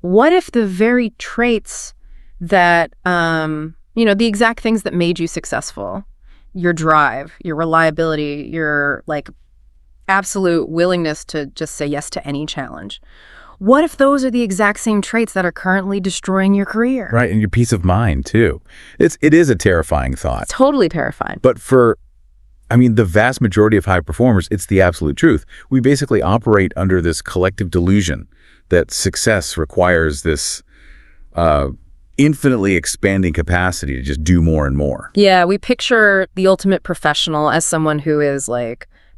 what if the very traits that, the exact things that made you successful, your drive, your reliability, your absolute willingness to just say yes to any challenge, what if those are the exact same traits that are currently destroying your career? Right, and your peace of mind, too. It is a terrifying thought. It's totally terrifying. But the vast majority of high performers, it's the absolute truth. We basically operate under this collective delusion that success requires this infinitely expanding capacity to just do more and more. Yeah, we picture the ultimate professional as someone who is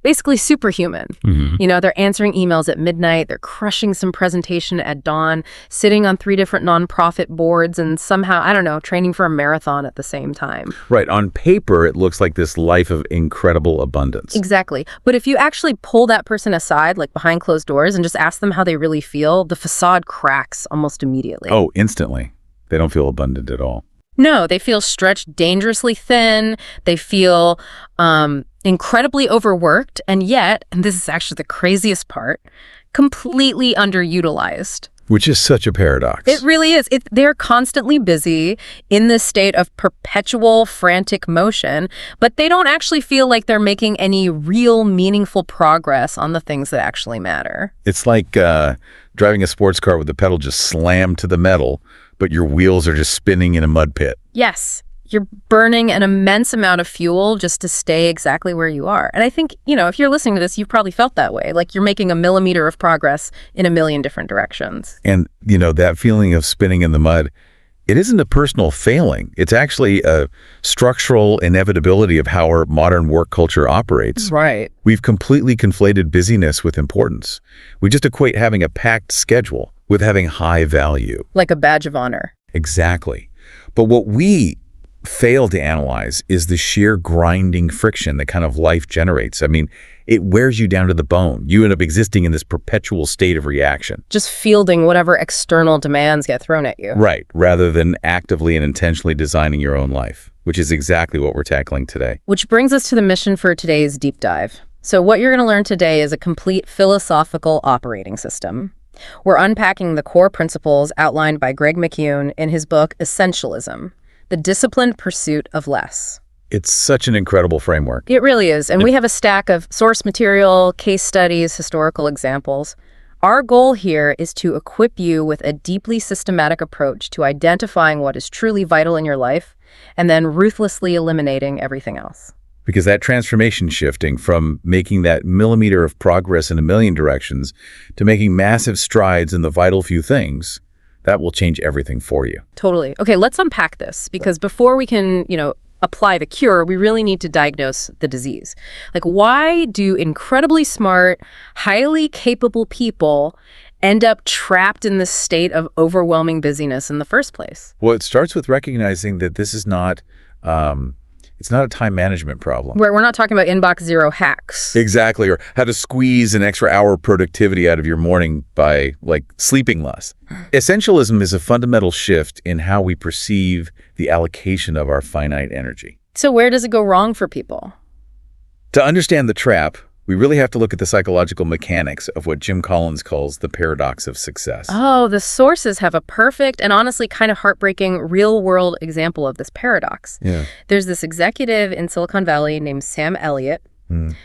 basically superhuman. Mm-hmm. They're answering emails at midnight, they're crushing some presentation at dawn, sitting on 3 different nonprofit boards, and somehow, training for a marathon at the same time. Right. On paper, it looks like this life of incredible abundance. Exactly. But if you actually pull that person aside, behind closed doors, and just ask them how they really feel, the facade cracks almost immediately. Oh, instantly. They don't feel abundant at all. No, they feel stretched dangerously thin. They feel incredibly overworked, and yet, and this is actually the craziest part, completely underutilized. Which is such a paradox. It really is. They're constantly busy in this state of perpetual frantic motion, but they don't actually feel like they're making any real meaningful progress on the things that actually matter. It's like driving a sports car with the pedal just slammed to the metal, but your wheels are just spinning in a mud pit. Yes. You're burning an immense amount of fuel just to stay exactly where you are. And I think, if you're listening to this, you've probably felt that way. Like you're making a millimeter of progress in a million different directions. And, that feeling of spinning in the mud, it isn't a personal failing. It's actually a structural inevitability of how our modern work culture operates. Right. We've completely conflated busyness with importance. We just equate having a packed schedule with having high value. Like a badge of honor. Exactly. But what we fail to analyze is the sheer grinding friction that kind of life generates. It wears you down to the bone. You end up existing in this perpetual state of reaction. Just fielding whatever external demands get thrown at you. Right, rather than actively and intentionally designing your own life, which is exactly what we're tackling today. Which brings us to the mission for today's deep dive. So what you're going to learn today is a complete philosophical operating system. We're unpacking the core principles outlined by Greg McKeown in his book, Essentialism, The Disciplined Pursuit of Less. It's such an incredible framework. It really is. And we have a stack of source material, case studies, historical examples. Our goal here is to equip you with a deeply systematic approach to identifying what is truly vital in your life and then ruthlessly eliminating everything else. Because that transformation shifting from making that millimeter of progress in a million directions to making massive strides in the vital few things, that will change everything for you. Totally. Okay, let's unpack this, because before we can, apply the cure, we really need to diagnose the disease. Why do incredibly smart, highly capable people end up trapped in this state of overwhelming busyness in the first place? Well, it starts with recognizing that this is not it's not a time management problem. We're not talking about inbox zero hacks. Exactly, or how to squeeze an extra hour of productivity out of your morning by, sleeping less. Essentialism is a fundamental shift in how we perceive the allocation of our finite energy. So where does it go wrong for people? To understand the trap, we really have to look at the psychological mechanics of what Jim Collins calls the paradox of success. Oh, the sources have a perfect and honestly kind of heartbreaking real-world example of this paradox. Yeah. There's this executive in Silicon Valley named Sam Elliott.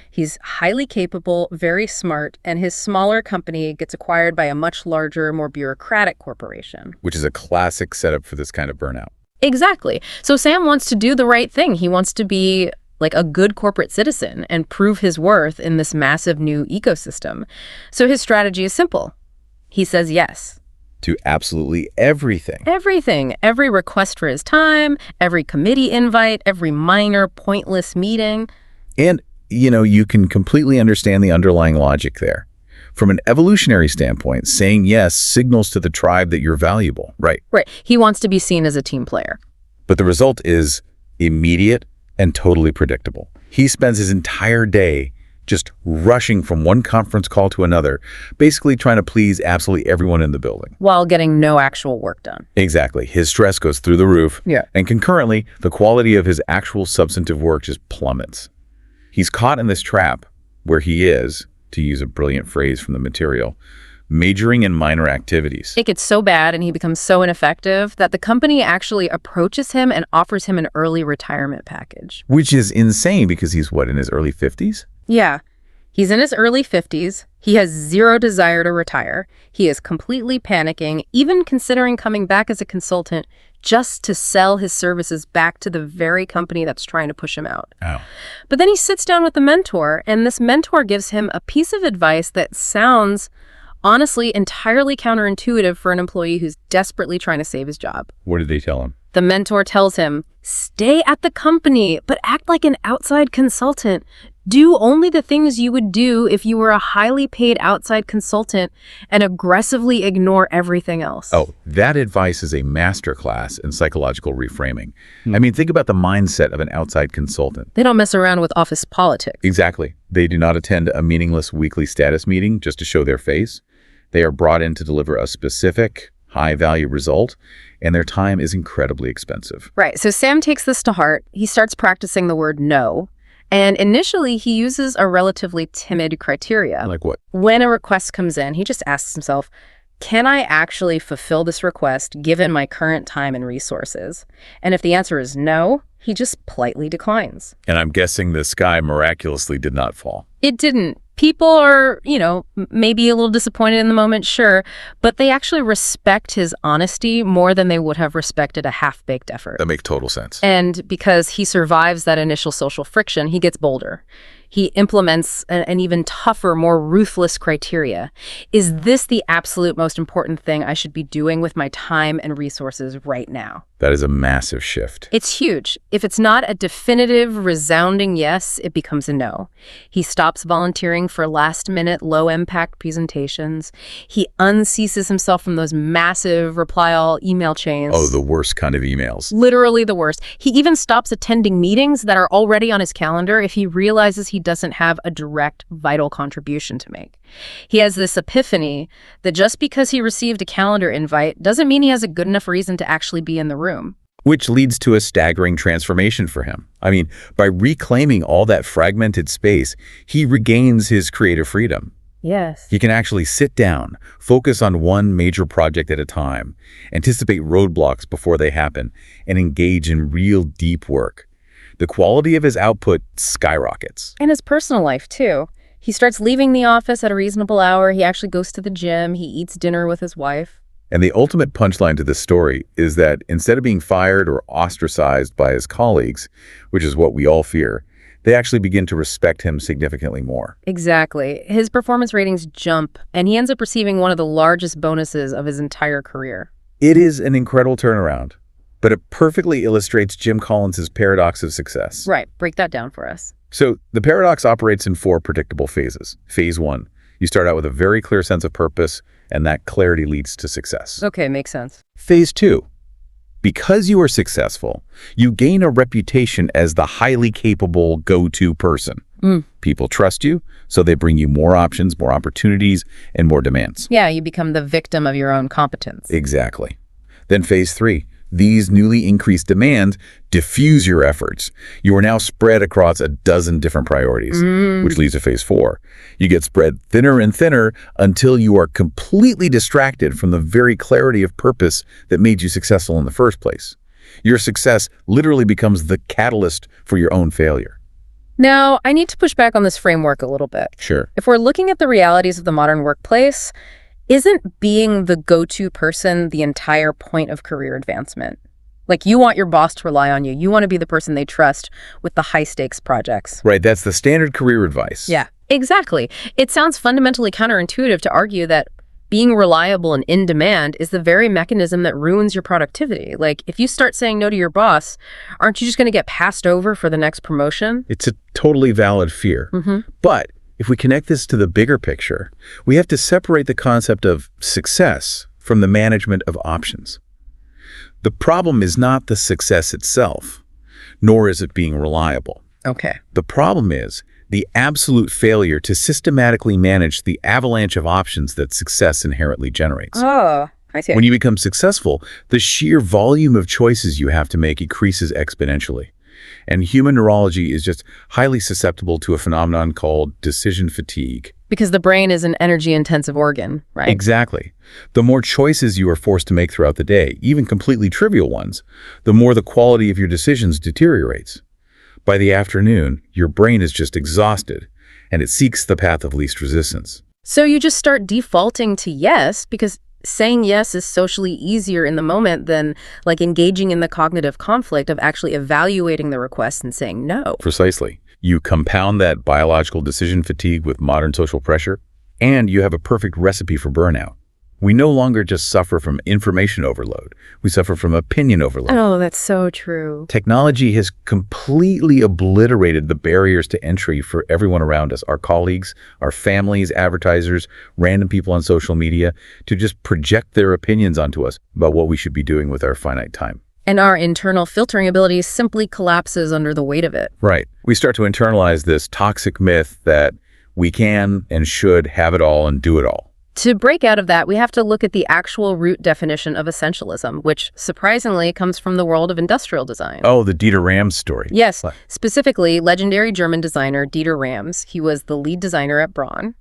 He's highly capable, very smart, and his smaller company gets acquired by a much larger, more bureaucratic corporation. Which is a classic setup for this kind of burnout. Exactly. So Sam wants to do the right thing. He wants to be a good corporate citizen and prove his worth in this massive new ecosystem. So his strategy is simple. He says yes. To absolutely everything. Everything. Every request for his time, every committee invite, every minor pointless meeting. And, you can completely understand the underlying logic there. From an evolutionary standpoint, saying yes signals to the tribe that you're valuable, right? Right. He wants to be seen as a team player. But the result is immediate and totally predictable. He spends his entire day just rushing from one conference call to another, basically trying to please absolutely everyone in the building. While getting no actual work done. Exactly. His stress goes through the roof. Yeah. And concurrently, the quality of his actual substantive work just plummets. He's caught in this trap where he is, to use a brilliant phrase from the material, majoring in minor activities. It gets so bad and he becomes so ineffective that the company actually approaches him and offers him an early retirement package. Which is insane because he's, what, in his early 50s? Yeah. He's in his early 50s. He has zero desire to retire. He is completely panicking, even considering coming back as a consultant just to sell his services back to the very company that's trying to push him out. Oh. But then he sits down with the mentor, and this mentor gives him a piece of advice that sounds honestly entirely counterintuitive for an employee who's desperately trying to save his job. What did they tell him? The mentor tells him, stay at the company, but act like an outside consultant. Do only the things you would do if you were a highly paid outside consultant and aggressively ignore everything else. Oh, that advice is a masterclass in psychological reframing. I mean, think about the mindset of an outside consultant. They don't mess around with office politics. Exactly. They do not attend a meaningless weekly status meeting just to show their face. They are brought in to deliver a specific, high-value result, and their time is incredibly expensive. Right. So Sam takes this to heart. He starts practicing the word no. And initially, he uses a relatively timid criteria. Like what? When a request comes in, he just asks himself, can I actually fulfill this request given my current time and resources? And if the answer is no, he just politely declines. And I'm guessing the sky miraculously did not fall. It didn't. People are, maybe a little disappointed in the moment, sure, but they actually respect his honesty more than they would have respected a half-baked effort. That makes total sense. And because he survives that initial social friction, he gets bolder. He implements an even tougher, more ruthless criteria. Is this the absolute most important thing I should be doing with my time and resources right now? That is a massive shift. It's huge. If it's not a definitive, resounding yes, it becomes a no. He stops volunteering for last-minute, low-impact presentations. He unceases himself from those massive reply-all email chains. Oh, the worst kind of emails. Literally the worst. He even stops attending meetings that are already on his calendar if he realizes he doesn't have a direct, vital contribution to make. He has this epiphany that just because he received a calendar invite doesn't mean he has a good enough reason to actually be in the room. Which leads to a staggering transformation for him. I mean, by reclaiming all that fragmented space, he regains his creative freedom. Yes. He can actually sit down, focus on one major project at a time, anticipate roadblocks before they happen, and engage in real deep work. The quality of his output skyrockets. And his personal life, too. He starts leaving the office at a reasonable hour. He actually goes to the gym. He eats dinner with his wife. And the ultimate punchline to this story is that instead of being fired or ostracized by his colleagues, which is what we all fear, they actually begin to respect him significantly more. Exactly. His performance ratings jump, and he ends up receiving one of the largest bonuses of his entire career. It is an incredible turnaround, but it perfectly illustrates Jim Collins's paradox of success. Right. Break that down for us. So the paradox operates in 4 predictable phases. Phase 1, you start out with a very clear sense of purpose, and that clarity leads to success. Okay, makes sense. Phase 2, because you are successful, you gain a reputation as the highly capable go-to person. People trust you, so they bring you more options, more opportunities, and more demands. Yeah, you become the victim of your own competence. Exactly. Then phase 3, these newly increased demands diffuse your efforts. You are now spread across a dozen different priorities, which leads to phase 4. You get spread thinner and thinner until you are completely distracted from the very clarity of purpose that made you successful in the first place. Your success literally becomes the catalyst for your own failure. Now, I need to push back on this framework a little bit. Sure. If we're looking at the realities of the modern workplace, isn't being the go-to person the entire point of career advancement? Like, you want your boss to rely on you. You want to be the person they trust with the high-stakes projects. Right, that's the standard career advice. Yeah, exactly. It sounds fundamentally counterintuitive to argue that being reliable and in demand is the very mechanism that ruins your productivity. Like, if you start saying no to your boss, aren't you just going to get passed over for the next promotion? It's a totally valid fear. But if we connect this to the bigger picture, we have to separate the concept of success from the management of options. The problem is not the success itself, nor is it being reliable. Okay. The problem is the absolute failure to systematically manage the avalanche of options that success inherently generates. Oh, I see. When you become successful, the sheer volume of choices you have to make increases exponentially. And human neurology is just highly susceptible to a phenomenon called decision fatigue. Because the brain is an energy-intensive organ, right? Exactly. The more choices you are forced to make throughout the day, even completely trivial ones, the more the quality of your decisions deteriorates. By the afternoon, your brain is just exhausted, and it seeks the path of least resistance. So you just start defaulting to yes, because saying yes is socially easier in the moment than like engaging in the cognitive conflict of actually evaluating the request and saying no. Precisely. You compound that biological decision fatigue with modern social pressure, and you have a perfect recipe for burnout. We no longer just suffer from information overload. We suffer from opinion overload. Oh, that's so true. Technology has completely obliterated the barriers to entry for everyone around us, our colleagues, our families, advertisers, random people on social media, to just project their opinions onto us about what we should be doing with our finite time. And our internal filtering ability simply collapses under the weight of it. Right. We start to internalize this toxic myth that we can and should have it all and do it all. To break out of that, we have to look at the actual root definition of essentialism, which surprisingly comes from the world of industrial design. Oh, the Dieter Rams story. Yes, specifically legendary German designer Dieter Rams. He was the lead designer at Braun.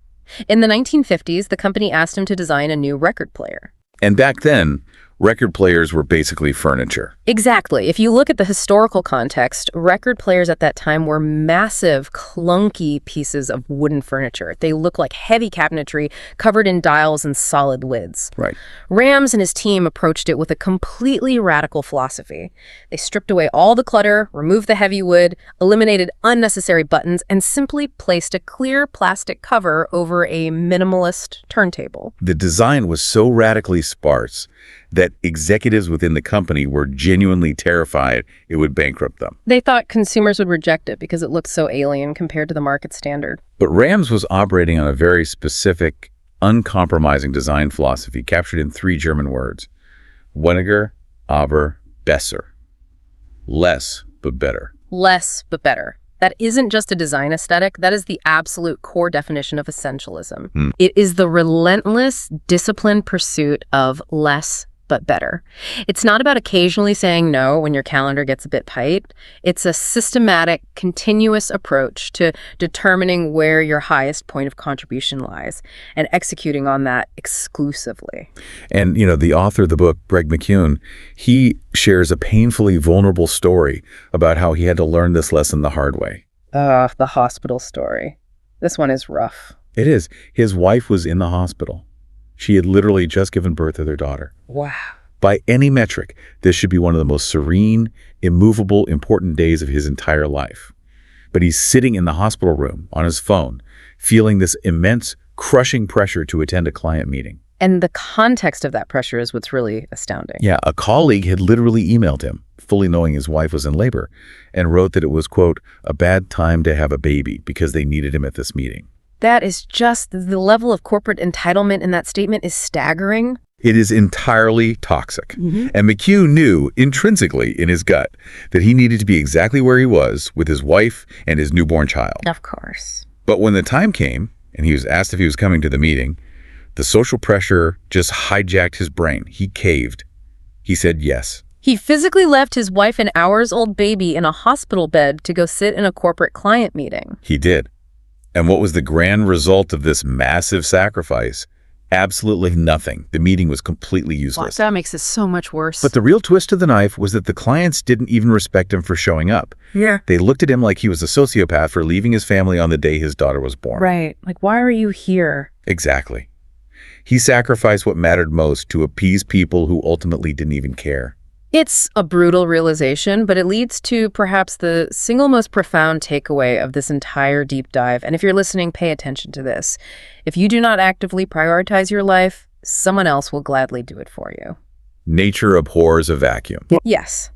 In the 1950s, the company asked him to design a new record player. And back then, record players were basically furniture. Exactly. If you look at the historical context, record players at that time were massive, clunky pieces of wooden furniture. They looked like heavy cabinetry covered in dials and solid lids. Right. Rams and his team approached it with a completely radical philosophy. They stripped away all the clutter, removed the heavy wood, eliminated unnecessary buttons, and simply placed a clear plastic cover over a minimalist turntable. The design was so radically sparse that executives within the company were genuinely terrified it would bankrupt them. They thought consumers would reject it because it looked so alien compared to the market standard. But Rams was operating on a very specific, uncompromising design philosophy captured in 3 German words: weniger, aber besser. Less, but better. Less, but better. That isn't just a design aesthetic. That is the absolute core definition of essentialism. It is the relentless, disciplined pursuit of less, but better. It's not about occasionally saying no when your calendar gets a bit tight. It's a systematic, continuous approach to determining where your highest point of contribution lies and executing on that exclusively. And, the author of the book, Greg McKeown, he shares a painfully vulnerable story about how he had to learn this lesson the hard way. The hospital story. This one is rough. It is. His wife was in the hospital. She had literally just given birth to their daughter. Wow. By any metric, this should be one of the most serene, immovable, important days of his entire life. But he's sitting in the hospital room on his phone, feeling this immense, crushing pressure to attend a client meeting. And the context of that pressure is what's really astounding. Yeah, a colleague had literally emailed him, fully knowing his wife was in labor, and wrote that it was, quote, a bad time to have a baby because they needed him at this meeting. That is just, the level of corporate entitlement in that statement is staggering. It is entirely toxic. And McHugh knew intrinsically in his gut that he needed to be exactly where he was with his wife and his newborn child. Of course. But when the time came and he was asked if he was coming to the meeting, the social pressure just hijacked his brain. He caved. He said yes. He physically left his wife and hours-old baby in a hospital bed to go sit in a corporate client meeting. He did. And what was the grand result of this massive sacrifice? Absolutely nothing. The meeting was completely useless. That makes it so much worse. But the real twist of the knife was that the clients didn't even respect him for showing up. Yeah. They looked at him like he was a sociopath for leaving his family on the day his daughter was born. Right. Like, why are you here? Exactly. He sacrificed what mattered most to appease people who ultimately didn't even care. It's a brutal realization, but it leads to perhaps the single most profound takeaway of this entire deep dive. And if you're listening, pay attention to this. If you do not actively prioritize your life, someone else will gladly do it for you. Nature abhors a vacuum. Yes.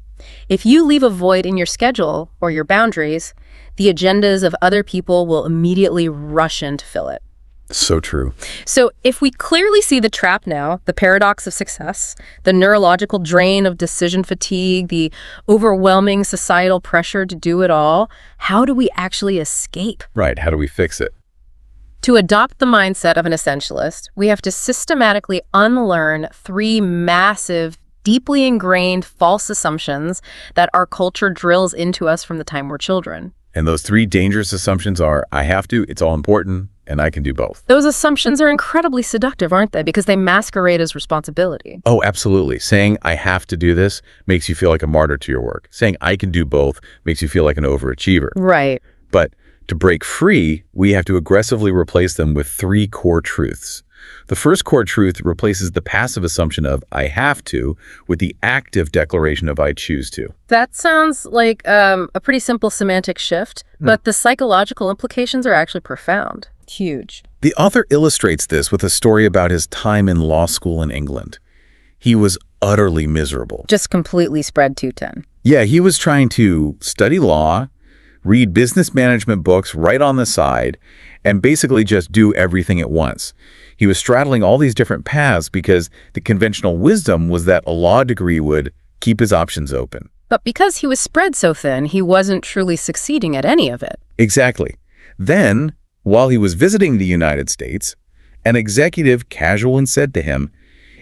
If you leave a void in your schedule or your boundaries, the agendas of other people will immediately rush in to fill it. So true. So if we clearly see the trap now, the paradox of success, the neurological drain of decision fatigue, the overwhelming societal pressure to do it all, how do we actually escape? Right. How do we fix it? To adopt the mindset of an essentialist, we have to systematically unlearn 3 massive, deeply ingrained false assumptions that our culture drills into us from the time we're children. And those three dangerous assumptions are, I have to, it's all important, and I can do both. Those assumptions are incredibly seductive, aren't they? Because they masquerade as responsibility. Oh, absolutely. Saying I have to do this makes you feel like a martyr to your work. Saying I can do both makes you feel like an overachiever. Right. But to break free, we have to aggressively replace them with three core truths. The first core truth replaces the passive assumption of I have to with the active declaration of I choose to. That sounds like a pretty simple semantic shift, but the psychological implications are actually profound. Huge. The author illustrates this with a story about his time in law school in England. He was utterly miserable. Just completely spread too thin. Yeah, he was trying to study law, read business management books right on the side, and basically just do everything at once. He was straddling all these different paths because the conventional wisdom was that a law degree would keep his options open. But because he was spread so thin, he wasn't truly succeeding at any of it. Exactly. Then, while he was visiting the United States, an executive casually said to him,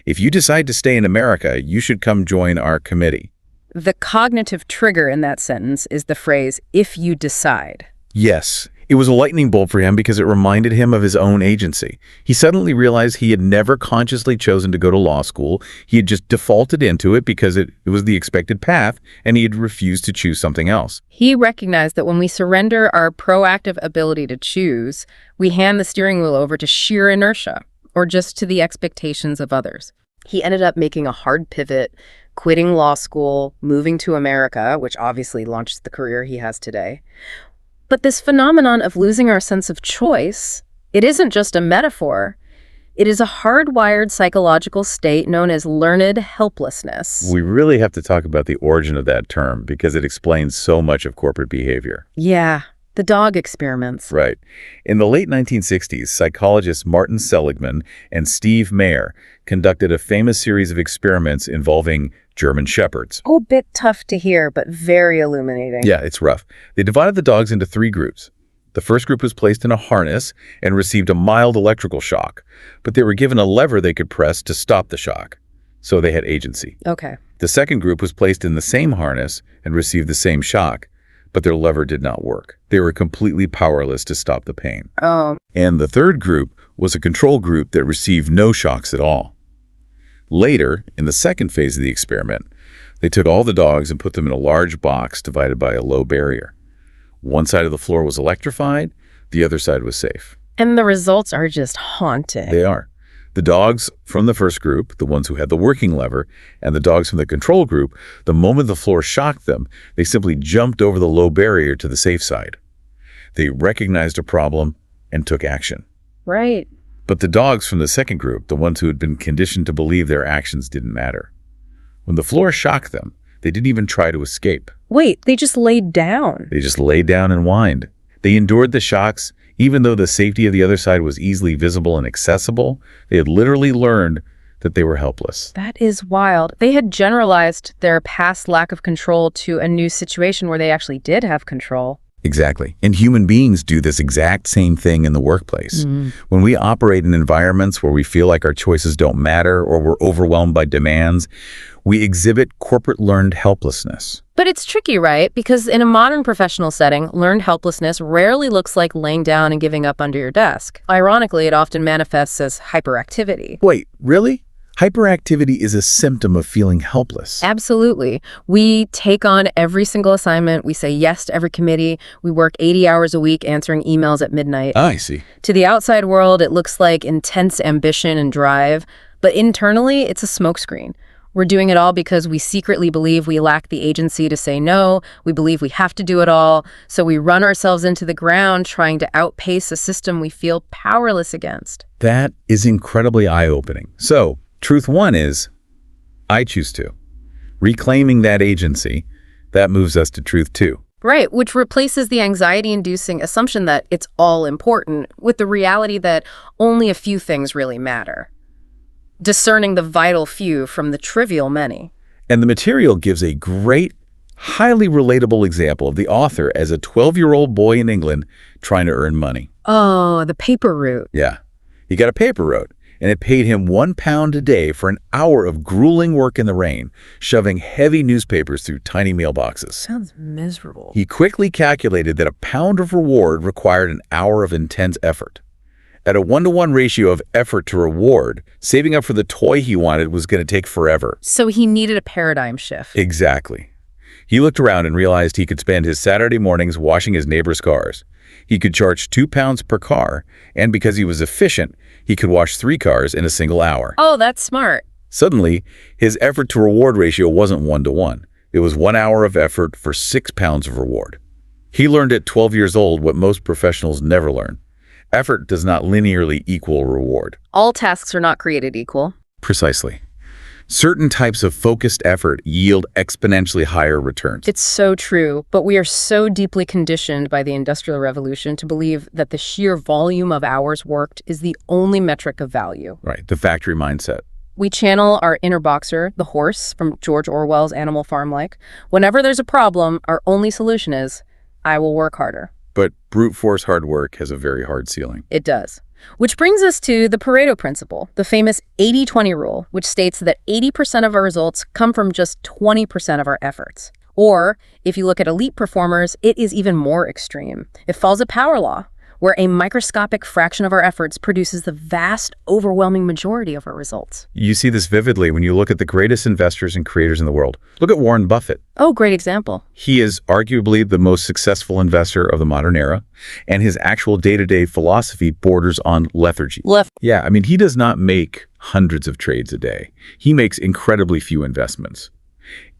if you decide to stay in America, you should come join our committee. The cognitive trigger in that sentence is the phrase, if you decide. Yes, it was a lightning bolt for him because it reminded him of his own agency. He suddenly realized he had never consciously chosen to go to law school. He had just defaulted into it because it was the expected path, and he had refused to choose something else. He recognized that when we surrender our proactive ability to choose, we hand the steering wheel over to sheer inertia, or just to the expectations of others. He ended up making a hard pivot, quitting law school, moving to America, which obviously launched the career he has today. But this phenomenon of losing our sense of choice, it isn't just a metaphor. It is a hardwired psychological state known as learned helplessness. We really have to talk about the origin of that term because it explains so much of corporate behavior. Yeah, the dog experiments. Right. In the late 1960s, psychologists Martin Seligman and Steve Mayer conducted a famous series of experiments involving German shepherds. Oh, bit tough to hear, but very illuminating. Yeah, it's rough. They divided the dogs into three groups. The first group was placed in a harness and received a mild electrical shock, but they were given a lever they could press to stop the shock, so they had agency. Okay. The second group was placed in the same harness and received the same shock, but their lever did not work. They were completely powerless to stop the pain. Oh. And the third group was a control group that received no shocks at all. Later, in the second phase of the experiment, they took all the dogs and put them in a large box divided by a low barrier. One side of the floor was electrified, the other side was safe. And the results are just haunting. They are. The dogs from the first group, the ones who had the working lever, and the dogs from the control group, the moment the floor shocked them, they simply jumped over the low barrier to the safe side. They recognized a problem and took action. Right. But the dogs from the second group, the ones who had been conditioned to believe their actions didn't matter, when the floor shocked them, they didn't even try to escape. Wait, they just laid down. They just laid down and whined. They endured the shocks, even though the safety of the other side was easily visible and accessible. They had literally learned that they were helpless. That is wild. They had generalized their past lack of control to a new situation where they actually did have control. Exactly. And human beings do this exact same thing in the workplace. When we operate in environments where we feel like our choices don't matter or we're overwhelmed by demands, we exhibit corporate learned helplessness. But it's tricky, right? Because in a modern professional setting, learned helplessness rarely looks like laying down and giving up under your desk. Ironically, it often manifests as hyperactivity. Wait, really? Hyperactivity is a symptom of feeling helpless. Absolutely. We take on every single assignment. We say yes to every committee. We work 80 hours a week answering emails at midnight. I see. To the outside world, it looks like intense ambition and drive. But internally, it's a smokescreen. We're doing it all because we secretly believe we lack the agency to say no. We believe we have to do it all. So we run ourselves into the ground trying to outpace a system we feel powerless against. That is incredibly eye-opening. So, truth one is, I choose to. Reclaiming that agency, that moves us to truth two. Right, which replaces the anxiety-inducing assumption that it's all important with the reality that only a few things really matter. Discerning the vital few from the trivial many. And the material gives a great, highly relatable example of the author as a 12-year-old boy in England trying to earn money. Oh, the paper route. Yeah, he got a paper route. and it paid him £1 a day for an hour of grueling work in the rain, shoving heavy newspapers through tiny mailboxes. Sounds miserable. He quickly calculated that £1 of reward required an hour of intense effort. At a 1-to-1 ratio of effort to reward, saving up for the toy he wanted was going to take forever. So he needed a paradigm shift. Exactly. He looked around and realized he could spend his Saturday mornings washing his neighbors' cars. He could charge £2 per car, and because he was efficient, he could wash 3 cars in a single hour. Oh, that's smart. Suddenly, his effort-to-reward ratio wasn't 1-to-1. It was 1 hour of effort for £6 of reward. He learned at 12 years old what most professionals never learn. Effort does not linearly equal reward. All tasks are not created equal. Precisely. Certain types of focused effort yield exponentially higher returns. It's so true, but we are so deeply conditioned by the Industrial Revolution to believe that the sheer volume of hours worked is the only metric of value. Right, the factory mindset. We channel our inner boxer, the horse, from George Orwell's Animal Farm like. Whenever there's a problem, our only solution is, I will work harder. But brute force hard work has a very hard ceiling. It does. Which brings us to the Pareto principle, the famous 80-20 rule, which states that 80% of our results come from just 20% of our efforts. Or, if you look at elite performers, it is even more extreme. It follows a power law, where a microscopic fraction of our efforts produces the vast, overwhelming majority of our results. You see this vividly when you look at the greatest investors and creators in the world. Look at Warren Buffett. Oh, great example. He is arguably the most successful investor of the modern era, and his actual day-to-day philosophy borders on lethargy. Yeah, I mean, he does not make hundreds of trades a day. He makes incredibly few investments.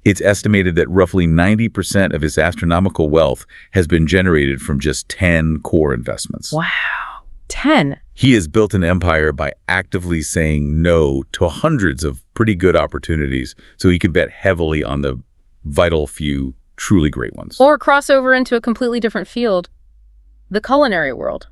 It's estimated that roughly 90% of his astronomical wealth has been generated from just 10 core investments. Wow. 10. He has built an empire by actively saying no to hundreds of pretty good opportunities so he can bet heavily on the vital few truly great ones. Or cross over into a completely different field, the culinary world.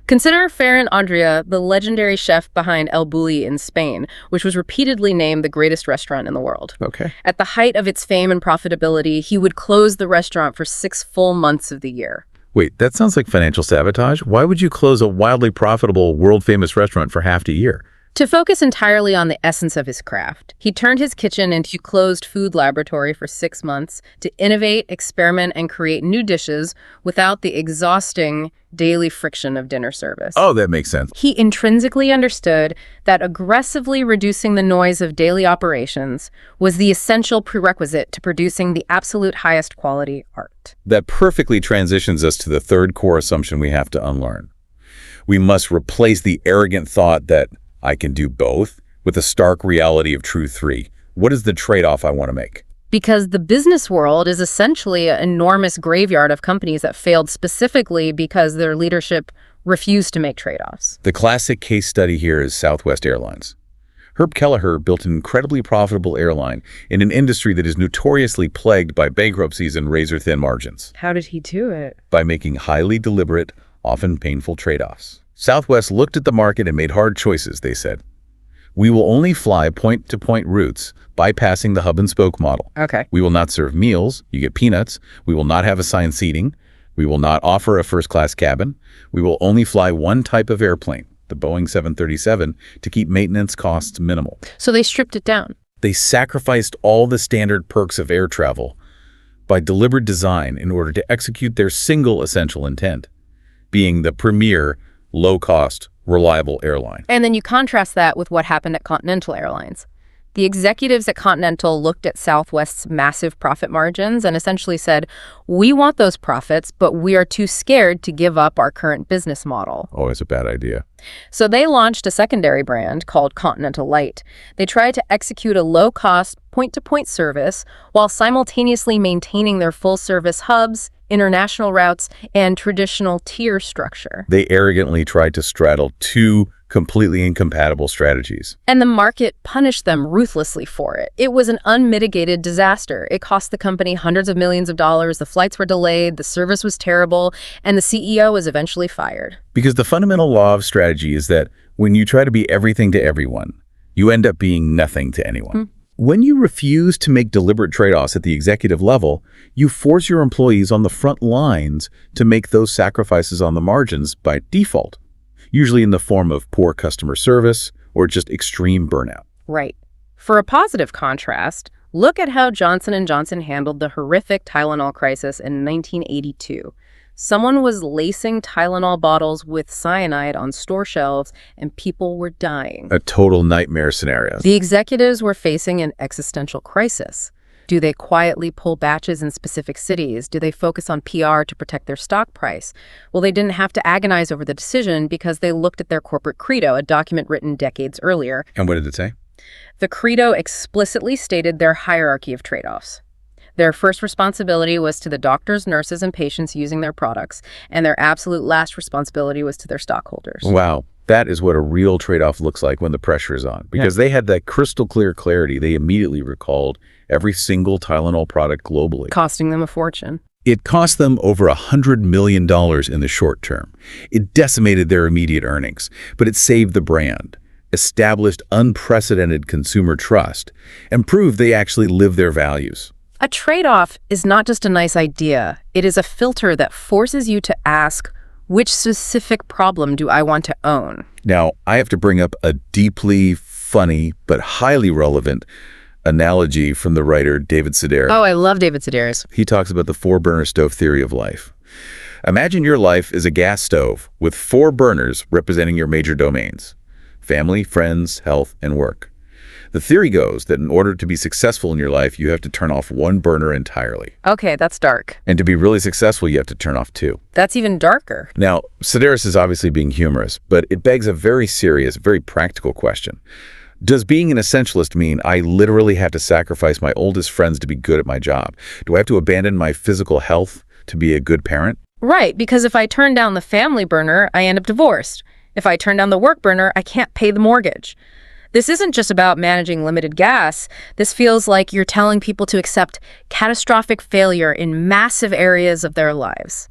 Consider Ferran Adrià, the legendary chef behind El Bulli in Spain, which was repeatedly named the greatest restaurant in the world. Okay. At the height of its fame and profitability, he would close the restaurant for 6 full months of the year. Wait, that sounds like financial sabotage. Why would you close a wildly profitable, world-famous restaurant for half a year? To focus entirely on the essence of his craft, he turned his kitchen into a closed food laboratory for 6 months to innovate, experiment, and create new dishes without the exhausting daily friction of dinner service. Oh, that makes sense. He intrinsically understood that aggressively reducing the noise of daily operations was the essential prerequisite to producing the absolute highest quality art. That perfectly transitions us to the third core assumption we have to unlearn. We must replace the arrogant thought that I can do both with the stark reality of true 3. What is the trade-off I want to make? Because the business world is essentially an enormous graveyard of companies that failed specifically because their leadership refused to make trade-offs. The classic case study here is Southwest Airlines. Herb Kelleher built an incredibly profitable airline in an industry that is notoriously plagued by bankruptcies and razor-thin margins. How did he do it? By making highly deliberate, often painful trade-offs. Southwest looked at the market and made hard choices, they said. We will only fly point-to-point routes, bypassing the hub-and-spoke model. Okay. We will not serve meals. You get peanuts. We will not have assigned seating. We will not offer a first-class cabin. We will only fly one type of airplane, the Boeing 737, to keep maintenance costs minimal. So they stripped it down. They sacrificed all the standard perks of air travel by deliberate design in order to execute their single essential intent, being the premier, low-cost, reliable airline. And then you contrast that with what happened at Continental Airlines. The executives at Continental looked at Southwest's massive profit margins and essentially said, we want those profits, but we are too scared to give up our current business model. Oh, it's a bad idea. So they launched a secondary brand called Continental Light. They tried to execute a low-cost, point-to-point service while simultaneously maintaining their full-service hubs, international routes, and traditional tier structure. They arrogantly tried to straddle 2 completely incompatible strategies. And the market punished them ruthlessly for it. It was an unmitigated disaster. It cost the company hundreds of millions of dollars, the flights were delayed, the service was terrible, and the CEO was eventually fired. Because the fundamental law of strategy is that when you try to be everything to everyone, you end up being nothing to anyone. When you refuse to make deliberate trade-offs at the executive level, you force your employees on the front lines to make those sacrifices on the margins by default, usually in the form of poor customer service or just extreme burnout. Right. For a positive contrast, look at how Johnson & Johnson handled the horrific Tylenol crisis in 1982. Someone was lacing Tylenol bottles with cyanide on store shelves, and people were dying. A total nightmare scenario. The executives were facing an existential crisis. Do they quietly pull batches in specific cities? Do they focus on PR to protect their stock price? Well, they didn't have to agonize over the decision because they looked at their corporate credo, a document written decades earlier. And what did it say? The credo explicitly stated their hierarchy of trade-offs. Their first responsibility was to the doctors, nurses, and patients using their products, and their absolute last responsibility was to their stockholders. Wow. That is what a real trade-off looks like when the pressure is on. Because they had that crystal clear clarity. They immediately recalled every single Tylenol product globally. Costing them a fortune. It cost them over $100 million in the short term. It decimated their immediate earnings, but it saved the brand, established unprecedented consumer trust, and proved they actually live their values. A trade-off is not just a nice idea. It is a filter that forces you to ask, which specific problem do I want to own? Now, I have to bring up a deeply funny but highly relevant analogy from the writer David Sedaris. Oh, I love David Sedaris. He talks about the 4-burner stove theory of life. Imagine your life is a gas stove with 4 burners representing your major domains: family, friends, health, and work. The theory goes that in order to be successful in your life, you have to turn off 1 burner entirely. Okay, that's dark. And to be really successful, you have to turn off 2. That's even darker. Now, Sedaris is obviously being humorous, but it begs a very serious, very practical question. Does being an essentialist mean I literally have to sacrifice my oldest friends to be good at my job? Do I have to abandon my physical health to be a good parent? Right, because if I turn down the family burner, I end up divorced. If I turn down the work burner, I can't pay the mortgage. This isn't just about managing limited gas. This feels like you're telling people to accept catastrophic failure in massive areas of their lives.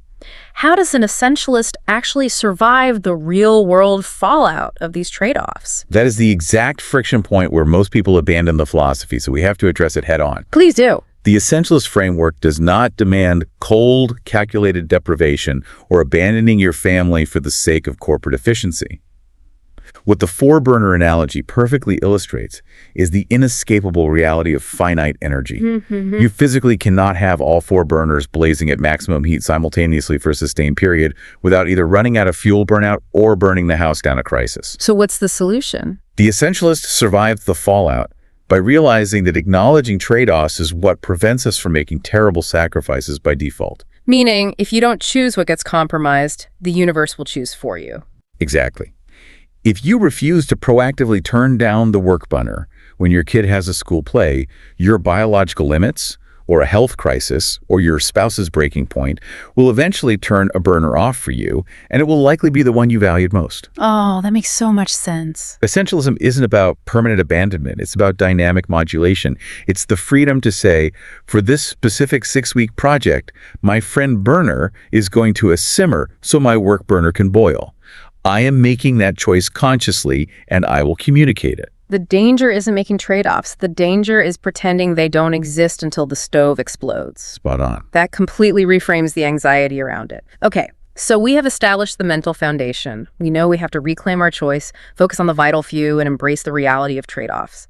How does an essentialist actually survive the real-world fallout of these trade-offs? That is the exact friction point where most people abandon the philosophy, so we have to address it head-on. Please do. The essentialist framework does not demand cold, calculated deprivation or abandoning your family for the sake of corporate efficiency. What the 4-burner analogy perfectly illustrates is the inescapable reality of finite energy. You physically cannot have all 4 burners blazing at maximum heat simultaneously for a sustained period without either running out of fuel burnout or burning the house down a crisis. So what's the solution? The essentialist survived the fallout by realizing that acknowledging trade-offs is what prevents us from making terrible sacrifices by default. Meaning, if you don't choose what gets compromised, the universe will choose for you. Exactly. If you refuse to proactively turn down the work burner when your kid has a school play, your biological limits, or a health crisis, or your spouse's breaking point will eventually turn a burner off for you, and it will likely be the one you valued most. Oh, that makes so much sense. Essentialism isn't about permanent abandonment. It's about dynamic modulation. It's the freedom to say, for this specific 6-week project, my friend burner is going to a simmer so my work burner can boil. I am making that choice consciously, and I will communicate it. The danger isn't making trade-offs. The danger is pretending they don't exist until the stove explodes. Spot on. That completely reframes the anxiety around it. Okay, so we have established the mental foundation. We know we have to reclaim our choice, focus on the vital few, and embrace the reality of trade-offs.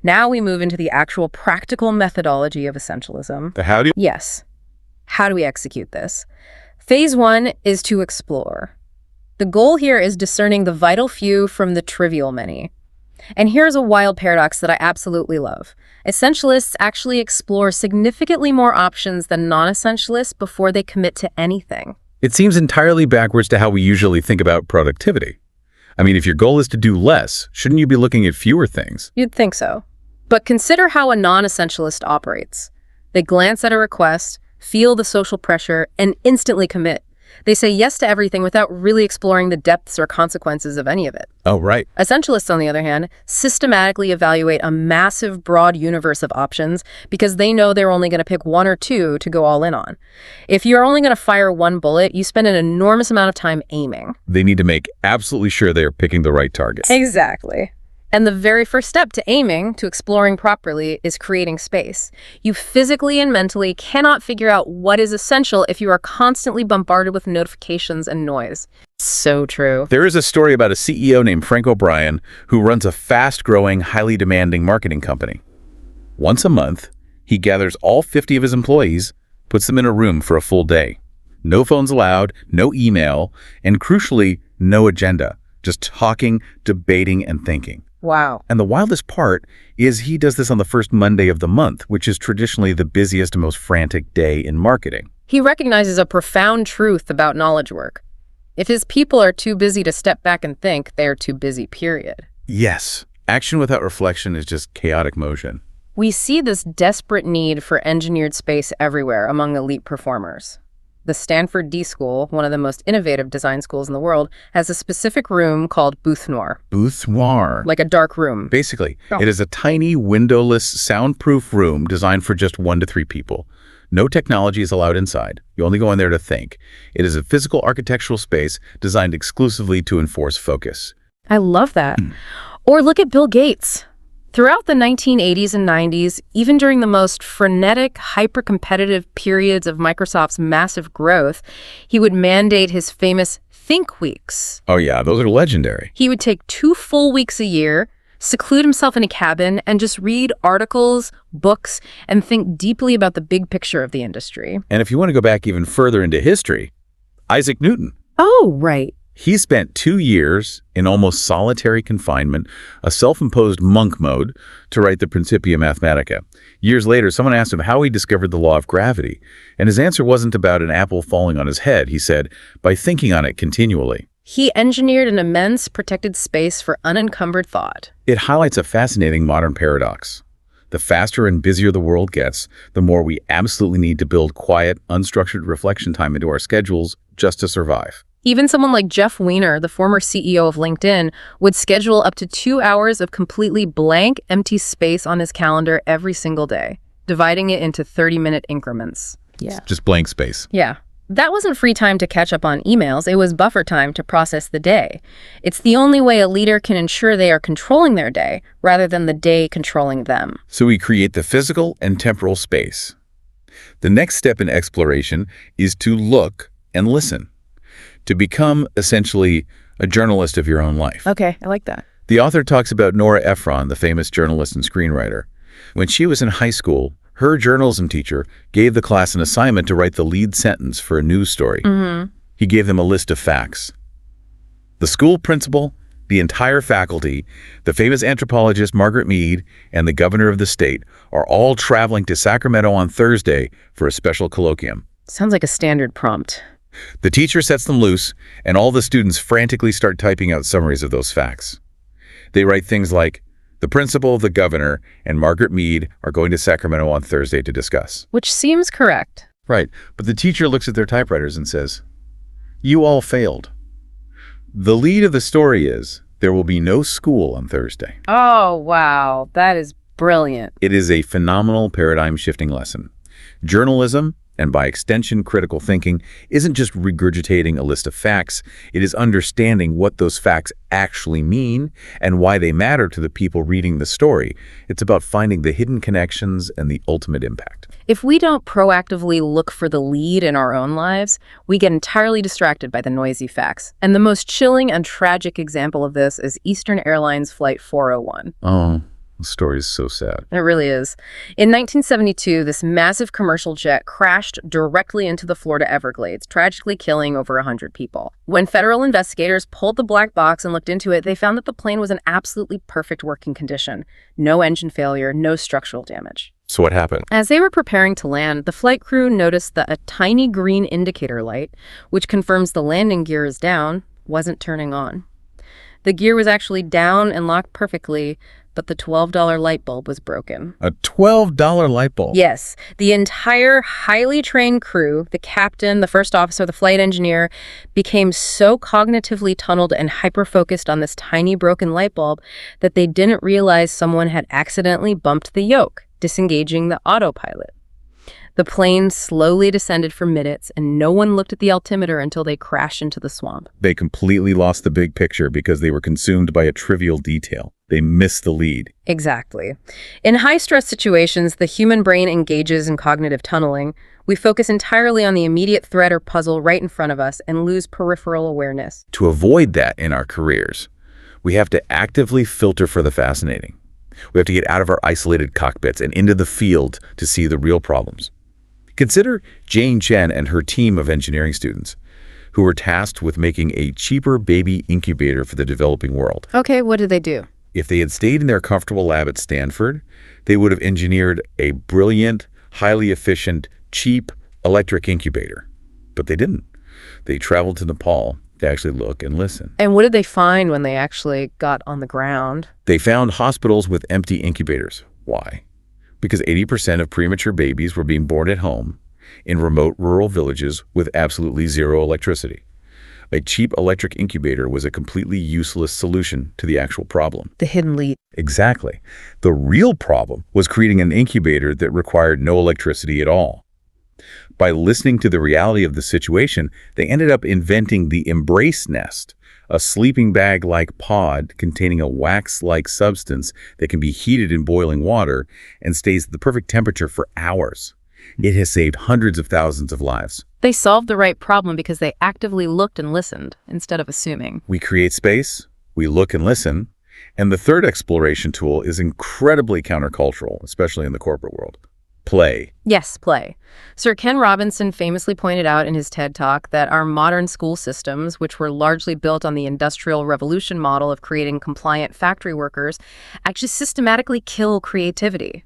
Now we move into the actual practical methodology of essentialism. The how do you? Yes. How do we execute this? Phase 1 is to explore. The goal here is discerning the vital few from the trivial many. And here's a wild paradox that I absolutely love. Essentialists actually explore significantly more options than non-essentialists before they commit to anything. It seems entirely backwards to how we usually think about productivity. I mean, if your goal is to do less, shouldn't you be looking at fewer things? You'd think so. But consider how a non-essentialist operates. They glance at a request, feel the social pressure, and instantly commit. They say yes to everything without really exploring the depths or consequences of any of it. Oh, right. Essentialists, on the other hand, systematically evaluate a massive, broad universe of options because they know they're only going to pick 1 or 2 to go all in on. If you're only going to fire 1 bullet, you spend an enormous amount of time aiming. They need to make absolutely sure they are picking the right target. Exactly. And the very first step to aiming, to exploring properly, is creating space. You physically and mentally cannot figure out what is essential if you are constantly bombarded with notifications and noise. So true. There is a story about a CEO named Frank O'Brien who runs a fast-growing, highly demanding marketing company. Once a month, he gathers all 50 of his employees, puts them in a room for a full day. No phones allowed, no email, and crucially, no agenda. Just talking, debating, and thinking. Wow. And the wildest part is he does this on the first Monday of the month, which is traditionally the busiest and most frantic day in marketing. He recognizes a profound truth about knowledge work. If his people are too busy to step back and think, they are too busy, period. Yes, action without reflection is just chaotic motion. We see this desperate need for engineered space everywhere among elite performers. The Stanford D School, one of the most innovative design schools in the world, has a specific room called Booth Noir. Booth Noir. Like a dark room. Basically, It is a tiny, windowless, soundproof room designed for just 1 to 3 people. No technology is allowed inside. You only go in there to think. It is a physical architectural space designed exclusively to enforce focus. I love that. Or look at Bill Gates. Throughout the 1980s and 90s, even during the most frenetic, hyper-competitive periods of Microsoft's massive growth, he would mandate his famous Think Weeks. Oh yeah, those are legendary. He would take 2 full weeks a year, seclude himself in a cabin, and just read articles, books, and think deeply about the big picture of the industry. And if you want to go back even further into history, Isaac Newton. Oh, right. He spent 2 years in almost solitary confinement, a self-imposed monk mode, to write the Principia Mathematica. Years later, someone asked him how he discovered the law of gravity, and his answer wasn't about an apple falling on his head. He said, by thinking on it continually. He engineered an immense protected space for unencumbered thought. It highlights a fascinating modern paradox. The faster and busier the world gets, the more we absolutely need to build quiet, unstructured reflection time into our schedules just to survive. Even someone like Jeff Weiner, the former CEO of LinkedIn, would schedule up to 2 hours of completely blank, empty space on his calendar every single day, dividing it into 30-minute increments. Yeah. Just blank space. Yeah. That wasn't free time to catch up on emails. It was buffer time to process the day. It's the only way a leader can ensure they are controlling their day rather than the day controlling them. So we create the physical and temporal space. The next step in exploration is to look and listen, to become essentially a journalist of your own life. Okay, I like that. The author talks about Nora Ephron, the famous journalist and screenwriter. When she was in high school, her journalism teacher gave the class an assignment to write the lead sentence for a news story. He gave them a list of facts. The school principal, the entire faculty, the famous anthropologist Margaret Mead, and the governor of the state are all traveling to Sacramento on Thursday for a special colloquium. Sounds like a standard prompt. The teacher sets them loose, and all the students frantically start typing out summaries of those facts. They write things like, the principal, the governor, and Margaret Mead are going to Sacramento on Thursday to discuss. Which seems correct. Right, but the teacher looks at their typewriters and says, you all failed. The lead of the story is, there will be no school on Thursday. Oh, wow. That is brilliant. It is a phenomenal paradigm-shifting lesson. Journalism, and by extension critical thinking, isn't just regurgitating a list of facts. It is understanding what those facts actually mean and why they matter to the people reading the story. It's about finding the hidden connections and the ultimate impact. If we don't proactively look for the lead in our own lives, we get entirely distracted by the noisy facts. And the most chilling and tragic example of this is Eastern Airlines Flight 401. Oh. The story is so sad. It really is. In 1972, this massive commercial jet crashed directly into the Florida Everglades, tragically killing over 100 people. When federal investigators pulled the black box and looked into it, they found that the plane was in absolutely perfect working condition. No engine failure, no structural damage. So what happened? As they were preparing to land, the flight crew noticed that a tiny green indicator light, which confirms the landing gear is down, wasn't turning on. The gear was actually down and locked perfectly, but the $12 light bulb was broken. A $12 light bulb? Yes. The entire highly trained crew, the captain, the first officer, the flight engineer, became so cognitively tunneled and hyper-focused on this tiny broken light bulb that they didn't realize someone had accidentally bumped the yoke, disengaging the autopilot. The plane slowly descended for minutes, and no one looked at the altimeter until they crashed into the swamp. They completely lost the big picture because they were consumed by a trivial detail. They missed the lead. Exactly. In high-stress situations, the human brain engages in cognitive tunneling, We focus entirely on the immediate threat or puzzle right in front of us and lose peripheral awareness. To avoid that in our careers, we have to actively filter for the fascinating. We have to get out of our isolated cockpits and into the field to see the real problems. Consider Jane Chen and her team of engineering students who were tasked with making a cheaper baby incubator for the developing world. Okay, what did they do? If they had stayed in their comfortable lab at Stanford, they would have engineered a brilliant, highly efficient, cheap electric incubator. But they didn't. They traveled to Nepal to actually look and listen. And what did they find when they actually got on the ground? They found hospitals with empty incubators. Why? Because 80% of premature babies were being born at home in remote rural villages with absolutely zero electricity. A cheap electric incubator was a completely useless solution to the actual problem. The hidden lead. Exactly. The real problem was creating an incubator that required no electricity at all. By listening to the reality of the situation, they ended up inventing the embrace nest, a sleeping bag-like pod containing a wax-like substance that can be heated in boiling water and stays at the perfect temperature for hours. It has saved hundreds of thousands of lives. They solved the right problem because they actively looked and listened instead of assuming. We create space, we look and listen, and the third exploration tool is incredibly countercultural, especially in the corporate world. Play. Yes, play. Sir Ken Robinson famously pointed out in his TED Talk that our modern school systems, which were largely built on the Industrial Revolution model of creating compliant factory workers, actually systematically kill creativity.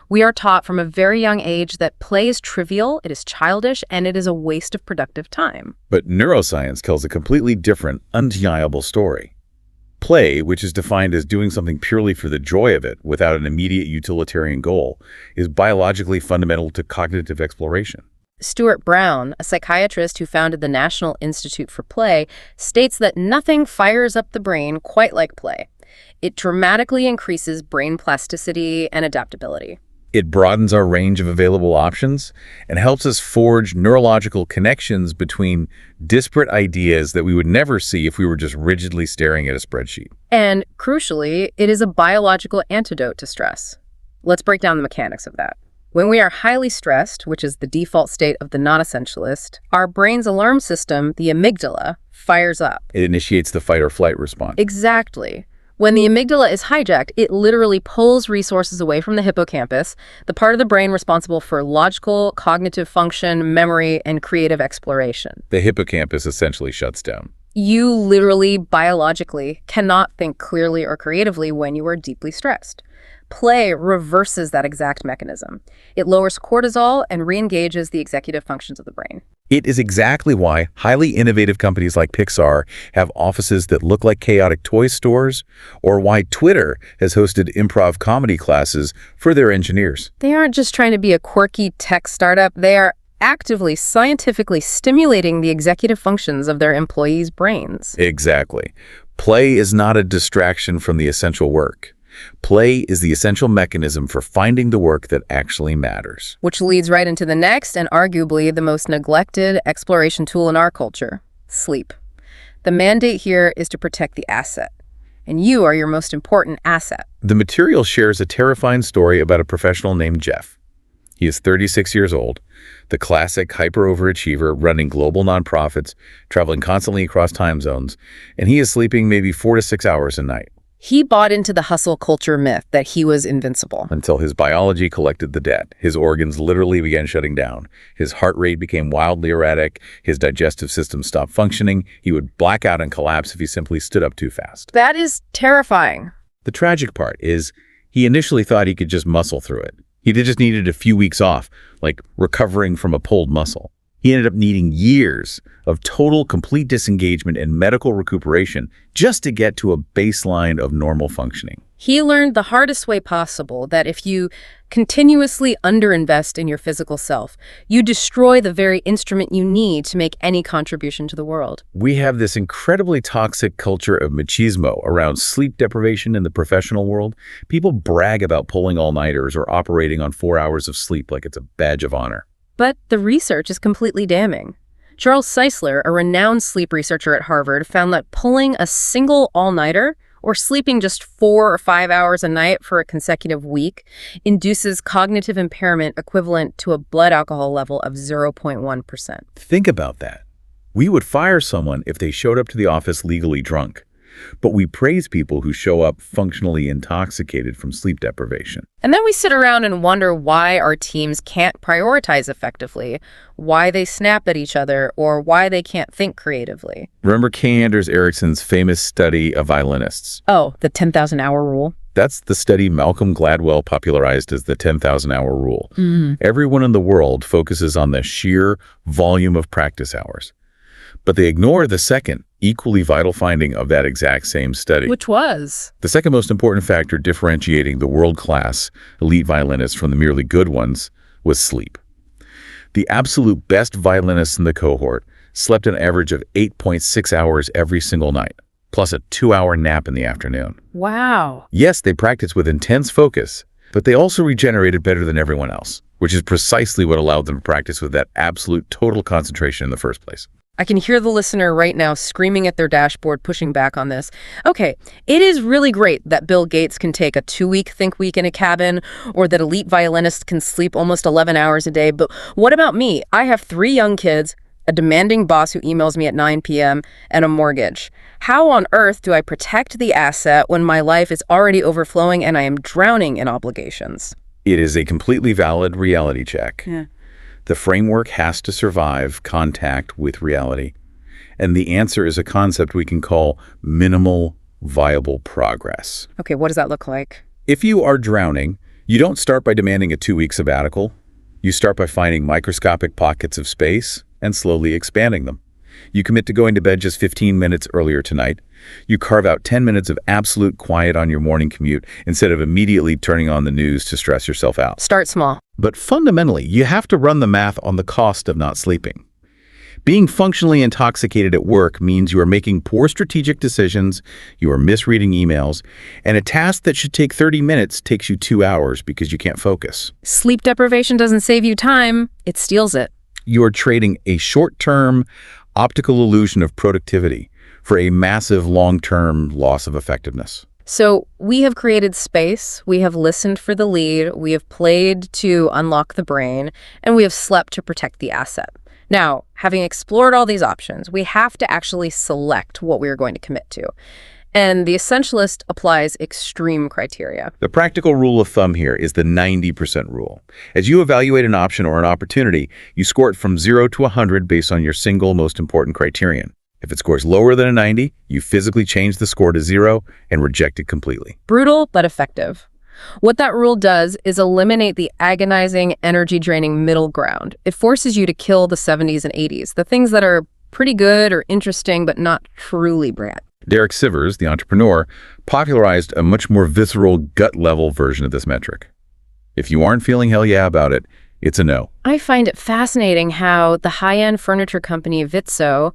We are taught from a very young age that play is trivial, it is childish, and it is a waste of productive time. But neuroscience tells a completely different, undeniable story. Play, which is defined as doing something purely for the joy of it without an immediate utilitarian goal, is biologically fundamental to cognitive exploration. Stuart Brown, a psychiatrist who founded the National Institute for Play, states that nothing fires up the brain quite like play. It dramatically increases brain plasticity and adaptability. It broadens our range of available options and helps us forge neurological connections between disparate ideas that we would never see if we were just rigidly staring at a spreadsheet. And crucially, it is a biological antidote to stress. Let's break down the mechanics of that. When we are highly stressed, which is the default state of the non-essentialist, our brain's alarm system, the amygdala, fires up. It initiates the fight or flight response. Exactly. When the amygdala is hijacked, it literally pulls resources away from the hippocampus, the part of the brain responsible for logical, cognitive function, memory, and creative exploration. The hippocampus essentially shuts down. You literally, biologically, cannot think clearly or creatively when you are deeply stressed. Play reverses that exact mechanism. It lowers cortisol and re-engages the executive functions of the brain. It is exactly why highly innovative companies like Pixar have offices that look like chaotic toy stores, or why Twitter has hosted improv comedy classes for their engineers. They aren't just trying to be a quirky tech startup. They are actively, scientifically stimulating the executive functions of their employees' brains. Exactly. Play is not a distraction from the essential work. Play is the essential mechanism for finding the work that actually matters. Which leads right into the next and arguably the most neglected exploration tool in our culture, sleep. The mandate here is to protect the asset, and you are your most important asset. The material shares a terrifying story about a professional named Jeff. He is 36 years old, the classic hyper-overachiever running global nonprofits, traveling constantly across time zones, and he is sleeping maybe 4 to 6 hours a night. He bought into the hustle culture myth that he was invincible. Until his biology collected the debt. His organs literally began shutting down. His heart rate became wildly erratic. His digestive system stopped functioning. He would black out and collapse if he simply stood up too fast. That is terrifying. The tragic part is he initially thought he could just muscle through it. He just needed a few weeks off, like recovering from a pulled muscle. He ended up needing years of total, complete disengagement and medical recuperation just to get to a baseline of normal functioning. He learned the hardest way possible that if you continuously underinvest in your physical self, you destroy the very instrument you need to make any contribution to the world. We have this incredibly toxic culture of machismo around sleep deprivation in the professional world. People brag about pulling all-nighters or operating on 4 hours of sleep like it's a badge of honor. But the research is completely damning. Charles Czeisler, a renowned sleep researcher at Harvard, found that pulling a single all-nighter, or sleeping just 4 or 5 hours a night for a consecutive week induces cognitive impairment equivalent to a blood alcohol level of 0.1%. Think about that. We would fire someone if they showed up to the office legally drunk, but we praise people who show up functionally intoxicated from sleep deprivation. And then we sit around and wonder why our teams can't prioritize effectively, why they snap at each other, or why they can't think creatively. Remember K. Anders Ericsson's famous study of violinists? Oh, the 10,000-hour rule? That's the study Malcolm Gladwell popularized as the 10,000-hour rule. Everyone in the world focuses on the sheer volume of practice hours, but they ignore the second, equally vital finding of that exact same study. Which was? The second most important factor differentiating the world-class elite violinists from the merely good ones was sleep. The absolute best violinists in the cohort slept an average of 8.6 hours every single night, plus a 2-hour nap in the afternoon. Wow. Yes, they practiced with intense focus, but they also regenerated better than everyone else, which is precisely what allowed them to practice with that absolute total concentration in the first place. I can hear the listener right now screaming at their dashboard, pushing back on this. Okay, it is really great that Bill Gates can take a 2-week think week in a cabin, or that elite violinists can sleep almost 11 hours a day, but what about me? I have 3 young kids, a demanding boss who emails me at 9 p.m., and a mortgage. How on earth do I protect the asset when my life is already overflowing and I am drowning in obligations? It is a completely valid reality check. Yeah. The framework has to survive contact with reality. And the answer is a concept we can call minimal viable progress. Okay, what does that look like? If you are drowning, you don't start by demanding a 2-week sabbatical. You start by finding microscopic pockets of space and slowly expanding them. You commit to going to bed just 15 minutes earlier tonight. You carve out 10 minutes of absolute quiet on your morning commute instead of immediately turning on the news to stress yourself out. Start small. But fundamentally, you have to run the math on the cost of not sleeping. Being functionally intoxicated at work means you are making poor strategic decisions, you are misreading emails, and a task that should take 30 minutes takes you 2 hours because you can't focus. Sleep deprivation doesn't save you time, it steals it. You are trading a short-term optical illusion of productivity for a massive long-term loss of effectiveness. So we have created space, we have listened for the lead, we have played to unlock the brain, and we have slept to protect the asset. Now, having explored all these options, we have to actually select what we are going to commit to. And the Essentialist applies extreme criteria. The practical rule of thumb here is the 90% rule. As you evaluate an option or an opportunity, you score it from 0 to 100 based on your single most important criterion. If it scores lower than a 90, you physically change the score to 0 and reject it completely. Brutal, but effective. What that rule does is eliminate the agonizing, energy-draining middle ground. It forces you to kill the 70s and 80s, the things that are pretty good or interesting, but not truly brand. Derek Sivers, the entrepreneur, popularized a much more visceral, gut-level version of this metric. If you aren't feeling hell yeah about it, it's a no. I find it fascinating how the high-end furniture company Vitso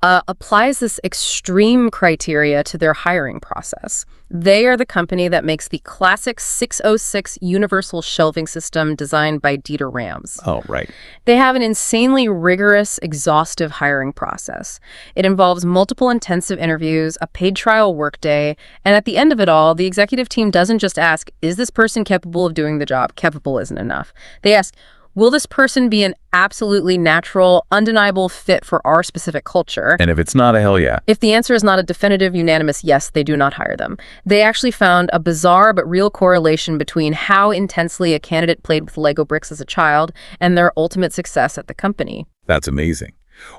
applies this extreme criteria to their hiring process. They are the company that makes the classic 606 universal shelving system designed by Dieter Rams. Oh, right. They have an insanely rigorous, exhaustive hiring process. It involves multiple intensive interviews, a paid trial workday, and at the end of it all, the executive team doesn't just ask, is this person capable of doing the job? Capable isn't enough. They ask, will this person be an absolutely natural, undeniable fit for our specific culture? And if it's not, a hell yeah. If the answer is not a definitive, unanimous yes, they do not hire them. They actually found a bizarre but real correlation between how intensely a candidate played with Lego bricks as a child and their ultimate success at the company. That's amazing.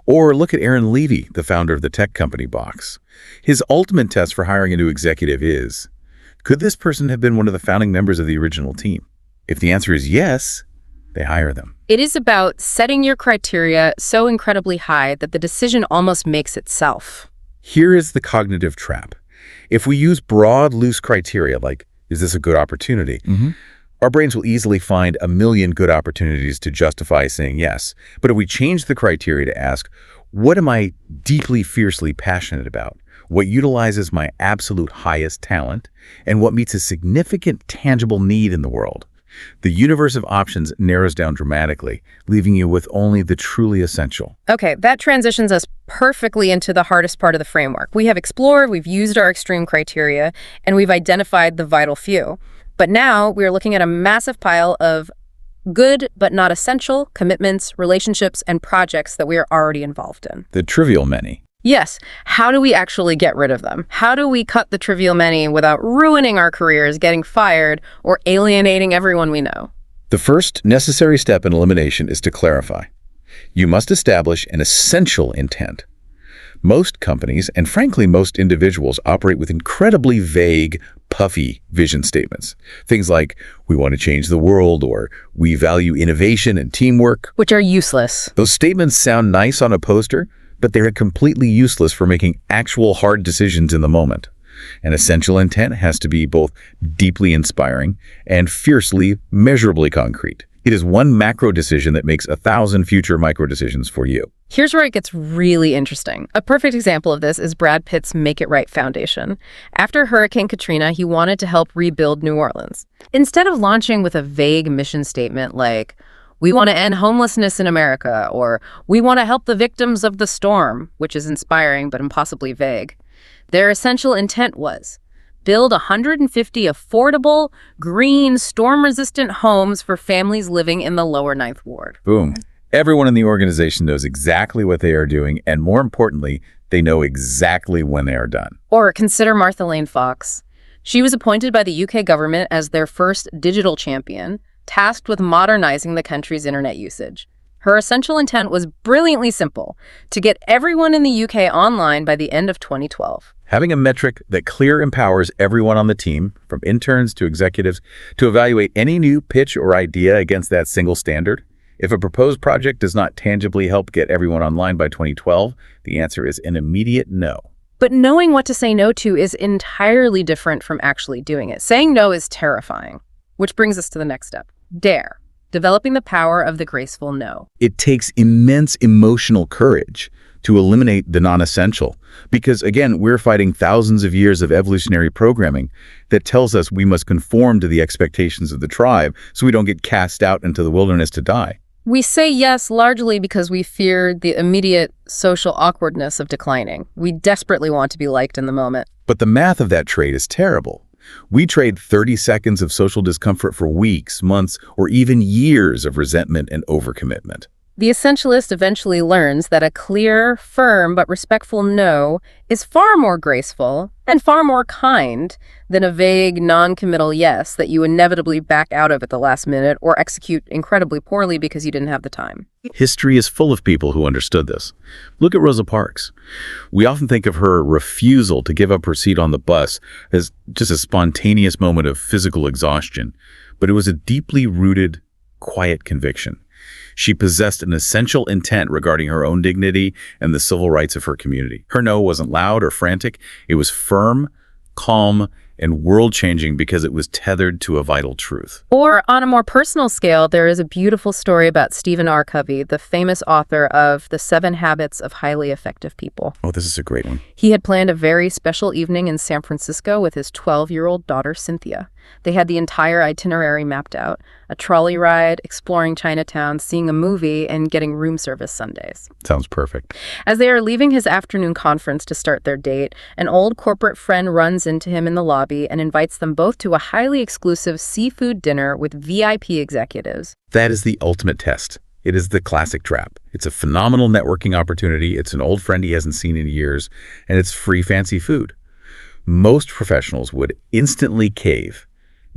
Or look at Aaron Levy, the founder of the tech company Box. His ultimate test for hiring a new executive is, could this person have been one of the founding members of the original team? If the answer is yes, they hire them. It is about setting your criteria so incredibly high that the decision almost makes itself. Here is the cognitive trap. If we use broad, loose criteria like, is this a good opportunity? Our brains will easily find a million good opportunities to justify saying yes. But if we change the criteria to ask, what am I deeply, fiercely passionate about? What utilizes my absolute highest talent? And what meets a significant, tangible need in the world? The universe of options narrows down dramatically, leaving you with only the truly essential. Okay, that transitions us perfectly into the hardest part of the framework. We have explored, we've used our extreme criteria, and we've identified the vital few. But now we are looking at a massive pile of good but not essential commitments, relationships, and projects that we are already involved in. The trivial many. Yes, how do we actually get rid of them? How do we cut the trivial many without ruining our careers, getting fired, or alienating everyone we know? The first necessary step in elimination is to clarify. You must establish an essential intent. Most companies, and frankly most individuals, operate with incredibly vague, puffy vision statements. Things like, we want to change the world, or we value innovation and teamwork. Which are useless. Those statements sound nice on a poster, but they're completely useless for making actual hard decisions in the moment. An essential intent has to be both deeply inspiring and fiercely, measurably concrete. It is one macro decision that makes 1,000 future micro decisions for you. Here's where it gets really interesting. A perfect example of this is Brad Pitt's Make It Right Foundation. After Hurricane Katrina, he wanted to help rebuild New Orleans. Instead of launching with a vague mission statement like, we want to end homelessness in America, or we want to help the victims of the storm, which is inspiring but impossibly vague, their essential intent was build 150 affordable, green, storm-resistant homes for families living in the lower Ninth Ward. Boom. Everyone in the organization knows exactly what they are doing, and more importantly, they know exactly when they are done. Or consider Martha Lane Fox. She was appointed by the UK government as their first digital champion, tasked with modernizing the country's internet usage. Her essential intent was brilliantly simple: to get everyone in the UK online by the end of 2012. Having a metric that clearly empowers everyone on the team, from interns to executives, to evaluate any new pitch or idea against that single standard. If a proposed project does not tangibly help get everyone online by 2012, the answer is an immediate no. But knowing what to say no to is entirely different from actually doing it. Saying no is terrifying, which brings us to the next step. Dare. Developing the power of the graceful no. It takes immense emotional courage to eliminate the non-essential, because again, we're fighting thousands of years of evolutionary programming that tells us we must conform to the expectations of the tribe so we don't get cast out into the wilderness to die. We say yes largely because we fear the immediate social awkwardness of declining. We desperately want to be liked in the moment. But the math of that trade is terrible. We trade 30 seconds of social discomfort for weeks, months, or even years of resentment and overcommitment. The essentialist eventually learns that a clear, firm, but respectful no is far more graceful and far more kind than a vague, non-committal yes that you inevitably back out of at the last minute or execute incredibly poorly because you didn't have the time. History is full of people who understood this. Look at Rosa Parks. We often think of her refusal to give up her seat on the bus as just a spontaneous moment of physical exhaustion, but it was a deeply rooted, quiet conviction. She possessed an essential intent regarding her own dignity and the civil rights of her community. Her no wasn't loud or frantic. It was firm, calm, and world-changing because it was tethered to a vital truth. Or on a more personal scale, there is a beautiful story about Stephen R. Covey, the famous author of The 7 Habits of Highly Effective People. Oh, this is a great one. He had planned a very special evening in San Francisco with his 12-year-old daughter, Cynthia. They had the entire itinerary mapped out: a trolley ride, exploring Chinatown, seeing a movie, and getting room service Sundays. Sounds perfect. As they are leaving his afternoon conference to start their date, an old corporate friend runs into him in the lobby and invites them both to a highly exclusive seafood dinner with VIP executives. That is the ultimate test. It is the classic trap. It's a phenomenal networking opportunity. It's an old friend he hasn't seen in years, and it's free fancy food. Most professionals would instantly cave,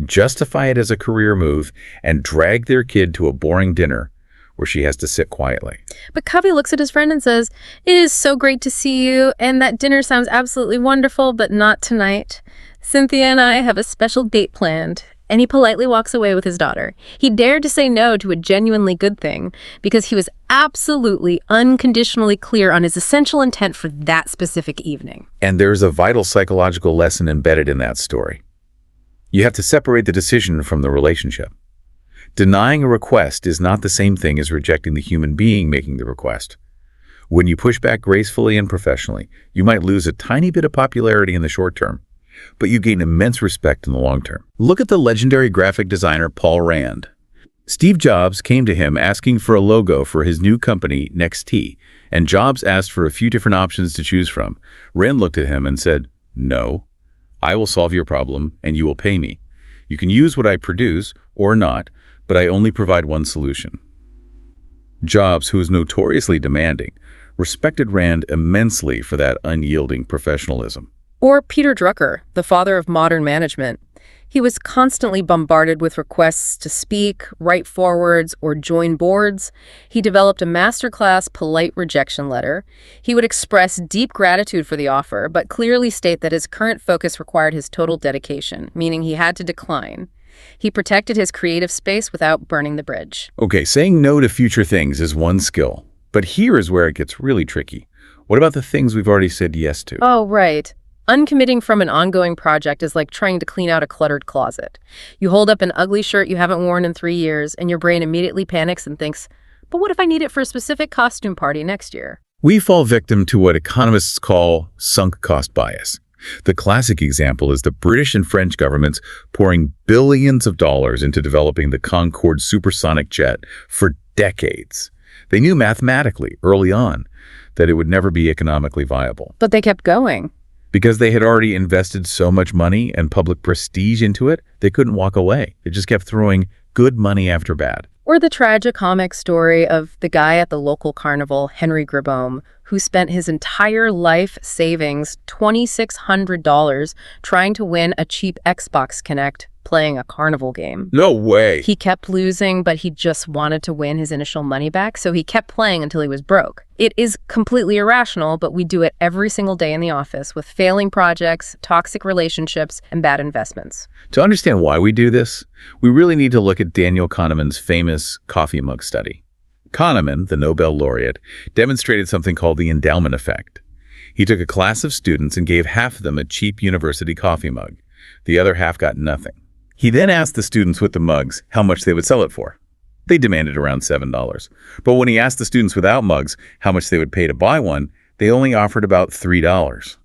justify it as a career move, and drag their kid to a boring dinner where she has to sit quietly. But Covey looks at his friend and says, "It is so great to see you, and that dinner sounds absolutely wonderful, but not tonight. Cynthia and I have a special date planned." And he politely walks away with his daughter. He dared to say no to a genuinely good thing because he was absolutely, unconditionally clear on his essential intent for that specific evening. And there's a vital psychological lesson embedded in that story. You have to separate the decision from the relationship. Denying a request is not the same thing as rejecting the human being making the request. When you push back gracefully and professionally, you might lose a tiny bit of popularity in the short term, but you gain immense respect in the long term. Look at the legendary graphic designer Paul Rand. Steve Jobs came to him asking for a logo for his new company, NXT, and Jobs asked for a few different options to choose from. Rand looked at him and said, "No, I will solve your problem and you will pay me. You can use what I produce or not, but I only provide one solution." Jobs, who was notoriously demanding, respected Rand immensely for that unyielding professionalism. Or Peter Drucker, the father of modern management. He was constantly bombarded with requests to speak, write forewords, or join boards. He developed a masterclass polite rejection letter. He would express deep gratitude for the offer, but clearly state that his current focus required his total dedication, meaning he had to decline. He protected his creative space without burning the bridge. Okay, saying no to future things is one skill, but here is where it gets really tricky. What about the things we've already said yes to? Oh, right. Uncommitting from an ongoing project is like trying to clean out a cluttered closet. You hold up an ugly shirt you haven't worn in 3 years, and your brain immediately panics and thinks, but what if I need it for a specific costume party next year? We fall victim to what economists call sunk cost bias. The classic example is the British and French governments pouring billions of dollars into developing the Concorde supersonic jet for decades. They knew mathematically early on that it would never be economically viable. But they kept going. Because they had already invested so much money and public prestige into it, they couldn't walk away. They just kept throwing good money after bad. Or the tragicomic story of the guy at the local carnival, Henry Gribome, who spent his entire life savings, $2,600, trying to win a cheap Xbox Connect playing a carnival game. No way. He kept losing, but he just wanted to win his initial money back, so he kept playing until he was broke. It is completely irrational, but we do it every single day in the office with failing projects, toxic relationships, and bad investments. To understand why we do this, we really need to look at Daniel Kahneman's famous coffee mug study. Kahneman, the Nobel laureate, demonstrated something called the endowment effect. He took a class of students and gave half of them a cheap university coffee mug. The other half got nothing. He then asked the students with the mugs how much they would sell it for. They demanded around $7. But when he asked the students without mugs how much they would pay to buy one, they only offered about $3.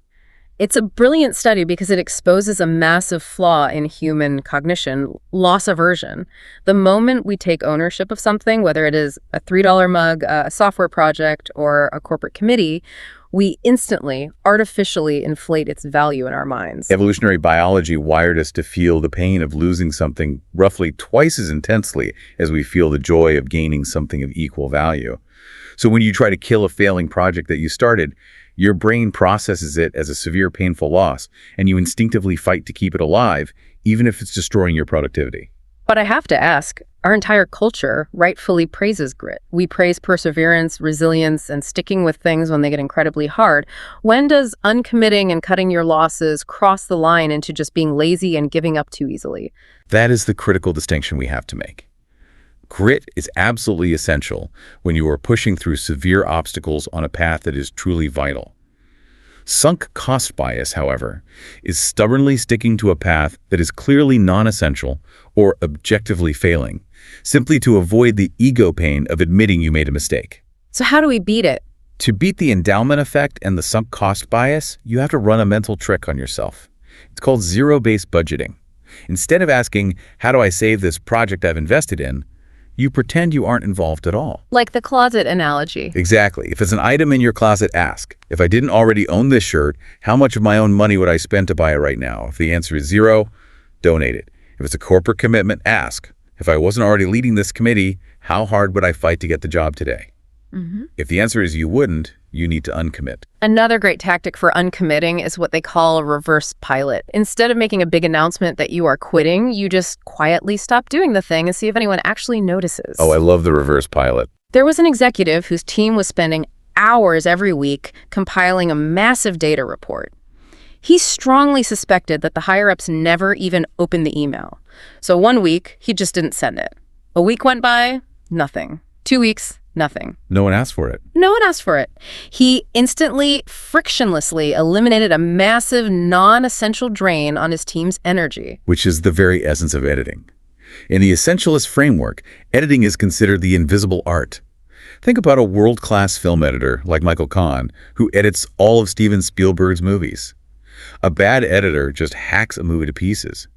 It's a brilliant study because it exposes a massive flaw in human cognition, loss aversion. The moment we take ownership of something, whether it is a $3 mug, a software project, or a corporate committee, we instantly, artificially inflate its value in our minds. Evolutionary biology wired us to feel the pain of losing something roughly twice as intensely as we feel the joy of gaining something of equal value. So when you try to kill a failing project that you started, your brain processes it as a severe, painful loss, and you instinctively fight to keep it alive, even if it's destroying your productivity. But I have to ask, our entire culture rightfully praises grit. We praise perseverance, resilience, and sticking with things when they get incredibly hard. When does uncommitting and cutting your losses cross the line into just being lazy and giving up too easily? That is the critical distinction we have to make. Grit is absolutely essential when you are pushing through severe obstacles on a path that is truly vital. Sunk cost bias, however, is stubbornly sticking to a path that is clearly non-essential or objectively failing, simply to avoid the ego pain of admitting you made a mistake. So how do we beat it? To beat the endowment effect and the sunk cost bias, you have to run a mental trick on yourself. It's called zero-based budgeting. Instead of asking, how do I save this project I've invested in, you pretend you aren't involved at all. Like the closet analogy. Exactly. If it's an item in your closet, ask. If I didn't already own this shirt, how much of my own money would I spend to buy it right now? If the answer is $0, donate it. If it's a corporate commitment, ask. If I wasn't already leading this committee, how hard would I fight to get the job today? If the answer is you wouldn't, you need to uncommit. Another great tactic for uncommitting is what they call a reverse pilot. Instead of making a big announcement that you are quitting, you just quietly stop doing the thing and see if anyone actually notices. Oh, I love the reverse pilot. There was an executive whose team was spending hours every week compiling a massive data report. He strongly suspected that the higher-ups never even opened the email. So 1 week, he just didn't send it. A week went by, nothing. 2 weeks, nothing. No one asked for it. No one asked for it. He instantly, frictionlessly eliminated a massive, non-essential drain on his team's energy. Which is the very essence of editing. In the Essentialist framework, editing is considered the invisible art. Think about a world-class film editor like Michael Kahn, who edits all of Steven Spielberg's movies. A bad editor just hacks a movie to pieces.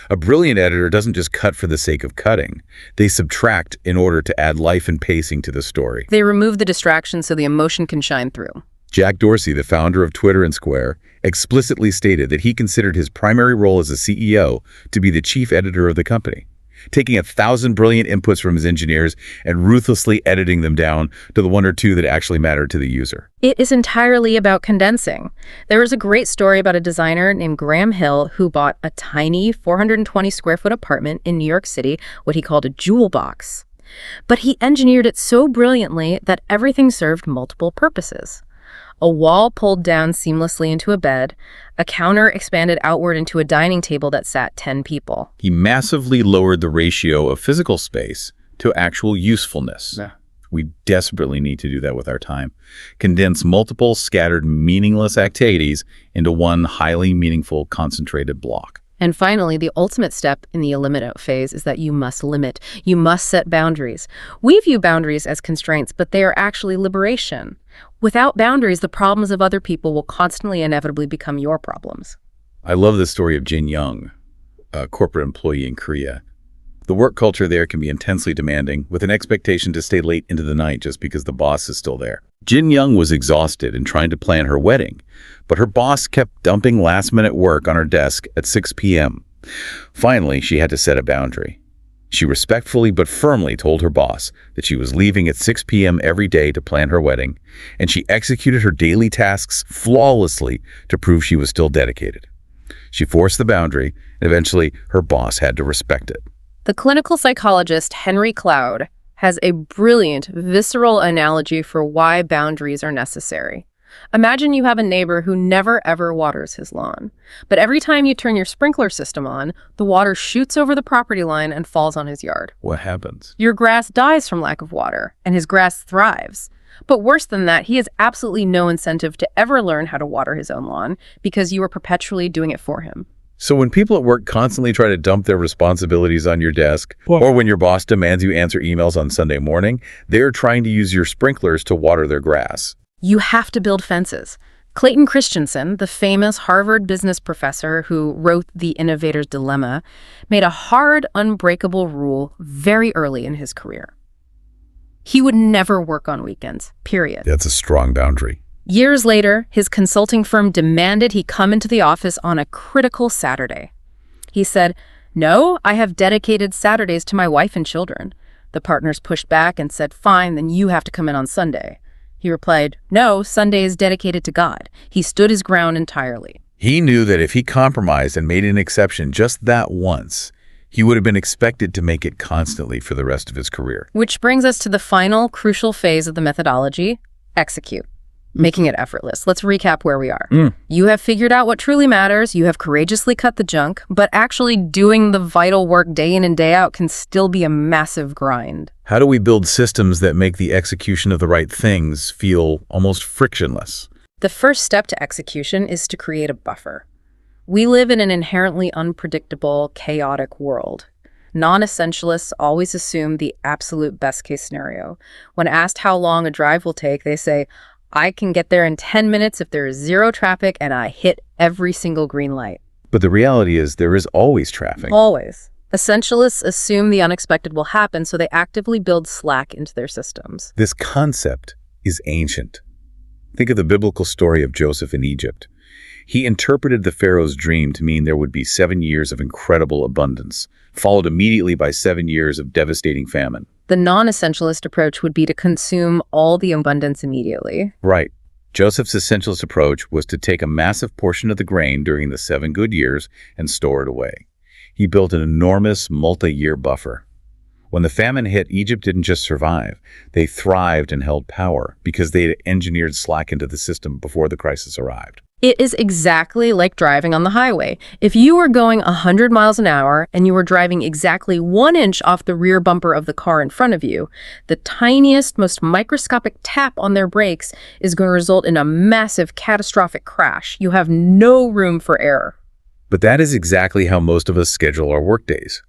A brilliant editor doesn't just cut for the sake of cutting. They subtract in order to add life and pacing to the story. They remove the distraction so the emotion can shine through. Jack Dorsey, the founder of Twitter and Square, explicitly stated that he considered his primary role as a CEO to be the chief editor of the company, taking 1,000 brilliant inputs from his engineers and ruthlessly editing them down to the one or two that actually mattered to the user. It is entirely about condensing. There is a great story about a designer named Graham Hill who bought a tiny 420 square foot apartment in New York City, what he called a jewel box. But he engineered it so brilliantly that everything served multiple purposes. A wall pulled down seamlessly into a bed, a counter expanded outward into a dining table that sat 10 people. He massively lowered the ratio of physical space to actual usefulness. Yeah. We desperately need to do that with our time. Condense multiple scattered, meaningless activities into one highly meaningful, concentrated block. And finally, the ultimate step in the eliminate phase is that you must limit. You must set boundaries. We view boundaries as constraints, but they are actually liberation. Without boundaries, the problems of other people will constantly inevitably become your problems. I love the story of Jin Young, a corporate employee in Korea. The work culture there can be intensely demanding, with an expectation to stay late into the night just because the boss is still there. Jin Young was exhausted in trying to plan her wedding, but her boss kept dumping last-minute work on her desk at 6 p.m. Finally, she had to set a boundary. She respectfully but firmly told her boss that she was leaving at 6 p.m. every day to plan her wedding, and she executed her daily tasks flawlessly to prove she was still dedicated. She forced the boundary, and eventually her boss had to respect it. The clinical psychologist Henry Cloud has a brilliant, visceral analogy for why boundaries are necessary. Imagine you have a neighbor who never ever waters his lawn. But every time you turn your sprinkler system on, the water shoots over the property line and falls on his yard. What happens? Your grass dies from lack of water, and his grass thrives. But worse than that, he has absolutely no incentive to ever learn how to water his own lawn because you are perpetually doing it for him. So when people at work constantly try to dump their responsibilities on your desk, or when your boss demands you answer emails on Sunday morning, they're trying to use your sprinklers to water their grass. You have to build fences. Clayton Christensen, the famous Harvard business professor who wrote The Innovator's Dilemma, made a hard, unbreakable rule very early in his career. He would never work on weekends, period. That's a strong boundary. Years later, his consulting firm demanded he come into the office on a critical Saturday. He said, "No, I have dedicated Saturdays to my wife and children." The partners pushed back and said, "Fine, then you have to come in on Sunday." He replied, "No, Sunday is dedicated to God." He stood his ground entirely. He knew that if he compromised and made an exception just that once, he would have been expected to make it constantly for the rest of his career. Which brings us to the final crucial phase of the methodology, execute. Making it effortless. Let's recap where we are. You have figured out what truly matters. You have courageously cut the junk, but actually doing the vital work day in and day out can still be a massive grind. How do we build systems that make the execution of the right things feel almost frictionless? The first step to execution is to create a buffer. We live in an inherently unpredictable, chaotic world. Non-essentialists always assume the absolute best-case scenario. When asked how long a drive will take, they say, "I can get there in 10 minutes if there is zero traffic and I hit every single green light." But the reality is there is always traffic. Always. Essentialists assume the unexpected will happen, so they actively build slack into their systems. This concept is ancient. Think of the biblical story of Joseph in Egypt. He interpreted the Pharaoh's dream to mean there would be 7 years of incredible abundance, followed immediately by 7 years of devastating famine. The non-essentialist approach would be to consume all the abundance immediately. Right. Joseph's essentialist approach was to take a massive portion of the grain during the 7 good years and store it away. He built an enormous multi-year buffer. When the famine hit, Egypt didn't just survive. They thrived and held power because they had engineered slack into the system before the crisis arrived. It is exactly like driving on the highway. If you were going 100 miles an hour and you were driving exactly 1 inch off the rear bumper of the car in front of you, the tiniest, most microscopic tap on their brakes is going to result in a massive, catastrophic crash. You have no room for error. But that is exactly how most of us schedule our workdays.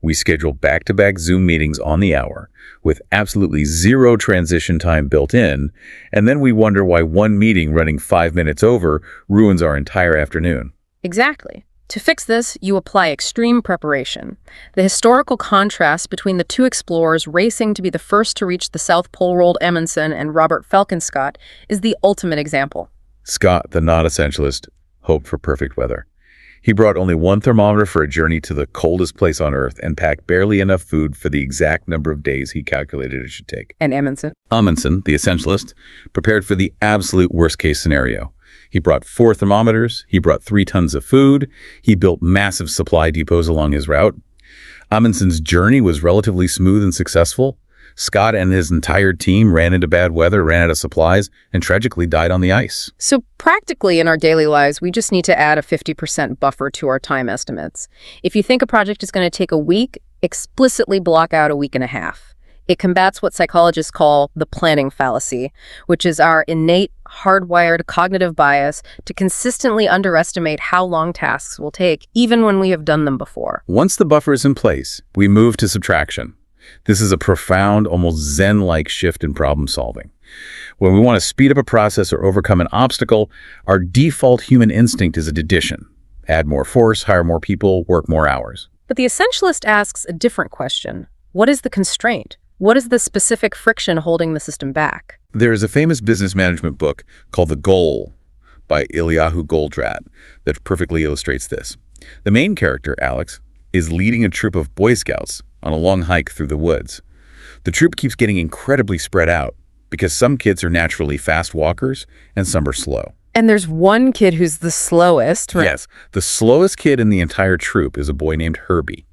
We schedule back-to-back Zoom meetings on the hour with absolutely zero transition time built in, and then we wonder why one meeting running 5 minutes over ruins our entire afternoon. Exactly. To fix this, you apply extreme preparation. The historical contrast between the two explorers racing to be the first to reach the South Pole, Roald Amundsen and Robert Falcon Scott, is the ultimate example. Scott, the not-essentialist, hoped for perfect weather. He brought only one thermometer for a journey to the coldest place on Earth and packed barely enough food for the exact number of days he calculated it should take. And Amundsen? Amundsen, the essentialist, prepared for the absolute worst-case scenario. He brought 4 thermometers, he brought 3 tons of food, he built massive supply depots along his route. Amundsen's journey was relatively smooth and successful. Scott and his entire team ran into bad weather, ran out of supplies, and tragically died on the ice. So practically in our daily lives, we just need to add a 50% buffer to our time estimates. If you think a project is going to take a week, explicitly block out a week and a half. It combats what psychologists call the planning fallacy, which is our innate, hardwired cognitive bias to consistently underestimate how long tasks will take, even when we have done them before. Once the buffer is in place, we move to subtraction. This is a profound, almost Zen-like shift in problem solving. When we want to speed up a process or overcome an obstacle, our default human instinct is addition. Add more force, hire more people, work more hours. But the essentialist asks a different question. What is the constraint? What is the specific friction holding the system back? There is a famous business management book called The Goal by Eliyahu Goldratt that perfectly illustrates this. The main character, Alex, is leading a troop of Boy Scouts on a long hike through the woods. The troop keeps getting incredibly spread out because some kids are naturally fast walkers and some are slow. And there's one kid who's the slowest, right? Yes, the slowest kid in the entire troop is a boy named Herbie.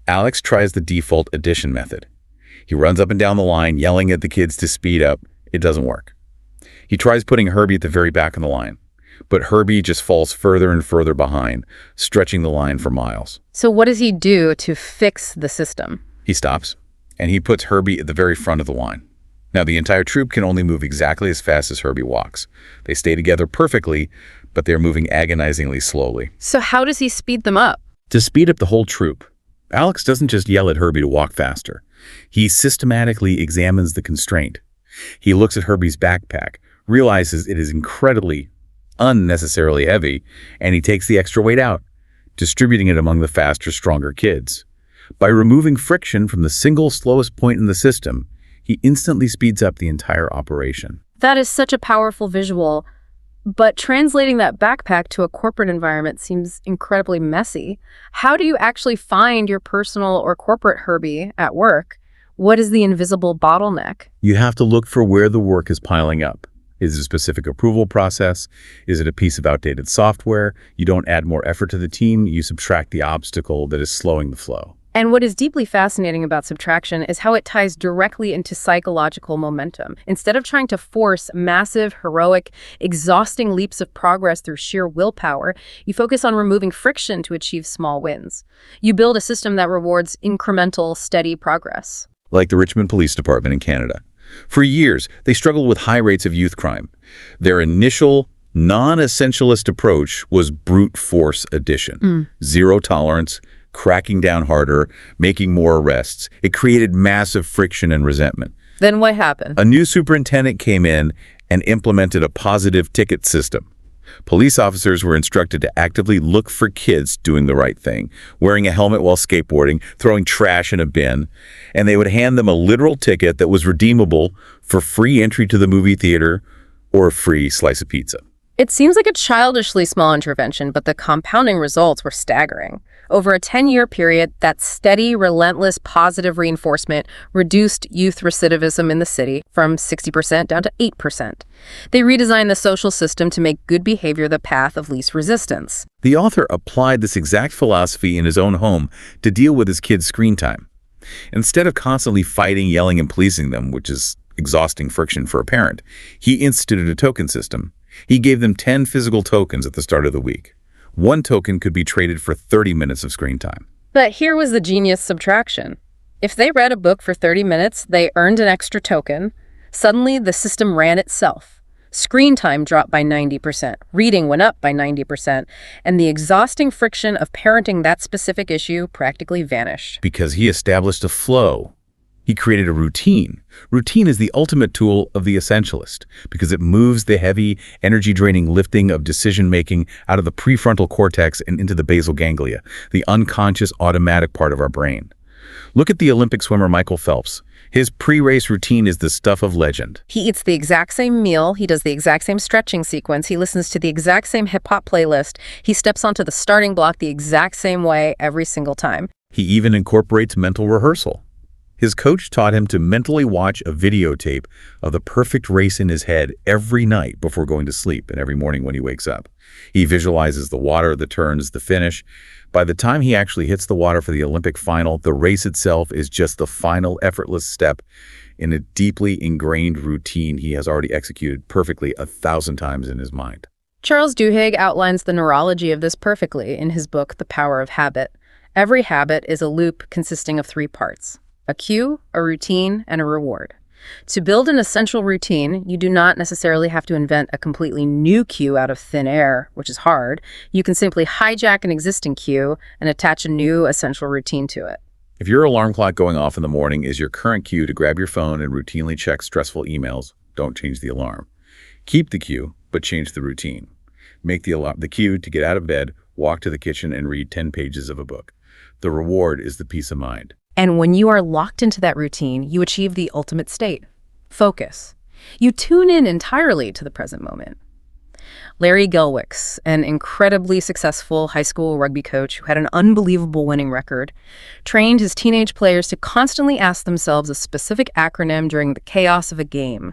Alex tries the default addition method. He runs up and down the line, yelling at the kids to speed up. It doesn't work. He tries putting Herbie at the very back of the line, but Herbie just falls further and further behind, stretching the line for miles. So what does he do to fix the system? He stops, and he puts Herbie at the very front of the line. Now, the entire troop can only move exactly as fast as Herbie walks. They stay together perfectly, but they're moving agonizingly slowly. So how does he speed them up? To speed up the whole troop, Alex doesn't just yell at Herbie to walk faster. He systematically examines the constraint. He looks at Herbie's backpack, realizes it is incredibly, unnecessarily heavy, and he takes the extra weight out, distributing it among the faster, stronger kids. By removing friction from the single slowest point in the system, he instantly speeds up the entire operation. That is such a powerful visual, but translating that backpack to a corporate environment seems incredibly messy. How do you actually find your personal or corporate Herbie at work? What is the invisible bottleneck? You have to look for where the work is piling up. Is it a specific approval process? Is it a piece of outdated software? You don't add more effort to the team, you subtract the obstacle that is slowing the flow. And what is deeply fascinating about subtraction is how it ties directly into psychological momentum. Instead of trying to force massive, heroic, exhausting leaps of progress through sheer willpower, you focus on removing friction to achieve small wins. You build a system that rewards incremental, steady progress. Like the Richmond Police Department in Canada. For years, they struggled with high rates of youth crime. Their initial non-essentialist approach was brute force addition. Zero tolerance, cracking down harder, making more arrests. It created massive friction and resentment. Then what happened? A new superintendent came in and implemented a positive ticket system. Police officers were instructed to actively look for kids doing the right thing, wearing a helmet while skateboarding, throwing trash in a bin, and they would hand them a literal ticket that was redeemable for free entry to the movie theater or a free slice of pizza. It seems like a childishly small intervention, but the compounding results were staggering. Over a 10-year period, that steady, relentless, positive reinforcement reduced youth recidivism in the city from 60% down to 8%. They redesigned the social system to make good behavior the path of least resistance. The author applied this exact philosophy in his own home to deal with his kids' screen time. Instead of constantly fighting, yelling, and policing them, which is exhausting friction for a parent, he instituted a token system. He gave them 10 physical tokens at the start of the week. One token could be traded for 30 minutes of screen time. But here was the genius subtraction. If they read a book for 30 minutes, they earned an extra token. Suddenly, the system ran itself. Screen time dropped by 90%, reading went up by 90%, and the exhausting friction of parenting that specific issue practically vanished. Because he established a flow. He created a routine. Routine is the ultimate tool of the essentialist because it moves the heavy, energy-draining lifting of decision-making out of the prefrontal cortex and into the basal ganglia, the unconscious automatic part of our brain. Look at the Olympic swimmer Michael Phelps. His pre-race routine is the stuff of legend. He eats the exact same meal, he does the exact same stretching sequence, he listens to the exact same hip-hop playlist, he steps onto the starting block the exact same way every single time. He even incorporates mental rehearsal. His coach taught him to mentally watch a videotape of the perfect race in his head every night before going to sleep and every morning when he wakes up. He visualizes the water, the turns, the finish. By the time he actually hits the water for the Olympic final, the race itself is just the final effortless step in a deeply ingrained routine he has already executed perfectly 1,000 times in his mind. Charles Duhigg outlines the neurology of this perfectly in his book, The Power of Habit. Every habit is a loop consisting of 3 parts: a cue, a routine, and a reward. To build an essential routine, you do not necessarily have to invent a completely new cue out of thin air, which is hard. You can simply hijack an existing cue and attach a new essential routine to it. If your alarm clock going off in the morning is your current cue to grab your phone and routinely check stressful emails, don't change the alarm. Keep the cue, but change the routine. Make the cue to get out of bed, walk to the kitchen, and read 10 pages of a book. The reward is the peace of mind. And when you are locked into that routine, you achieve the ultimate state: focus. You tune in entirely to the present moment. Larry Gelwicks, an incredibly successful high school rugby coach who had an unbelievable winning record, trained his teenage players to constantly ask themselves a specific acronym during the chaos of a game: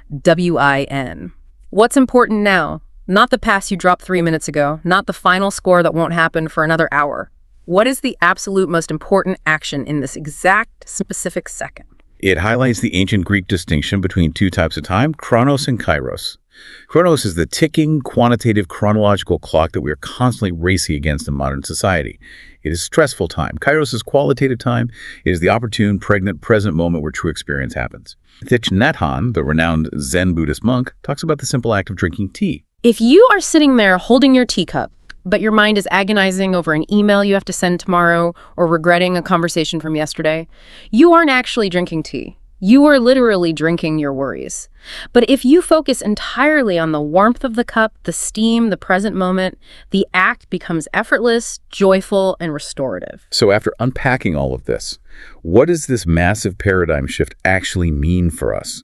WIN. What's important now? Not the pass you dropped 3 minutes ago, not the final score that won't happen for another hour. What is the absolute most important action in this exact specific second? It highlights the ancient Greek distinction between 2 types of time, chronos and kairos. Chronos is the ticking, quantitative, chronological clock that we are constantly racing against in modern society. It is stressful time. Kairos is qualitative time. It is the opportune, pregnant, present moment where true experience happens. Thich Nhat Hanh, the renowned Zen Buddhist monk, talks about the simple act of drinking tea. If you are sitting there holding your teacup, but your mind is agonizing over an email you have to send tomorrow or regretting a conversation from yesterday, you aren't actually drinking tea. You are literally drinking your worries. But if you focus entirely on the warmth of the cup, the steam, the present moment, the act becomes effortless, joyful, and restorative. So after unpacking all of this, what does this massive paradigm shift actually mean for us?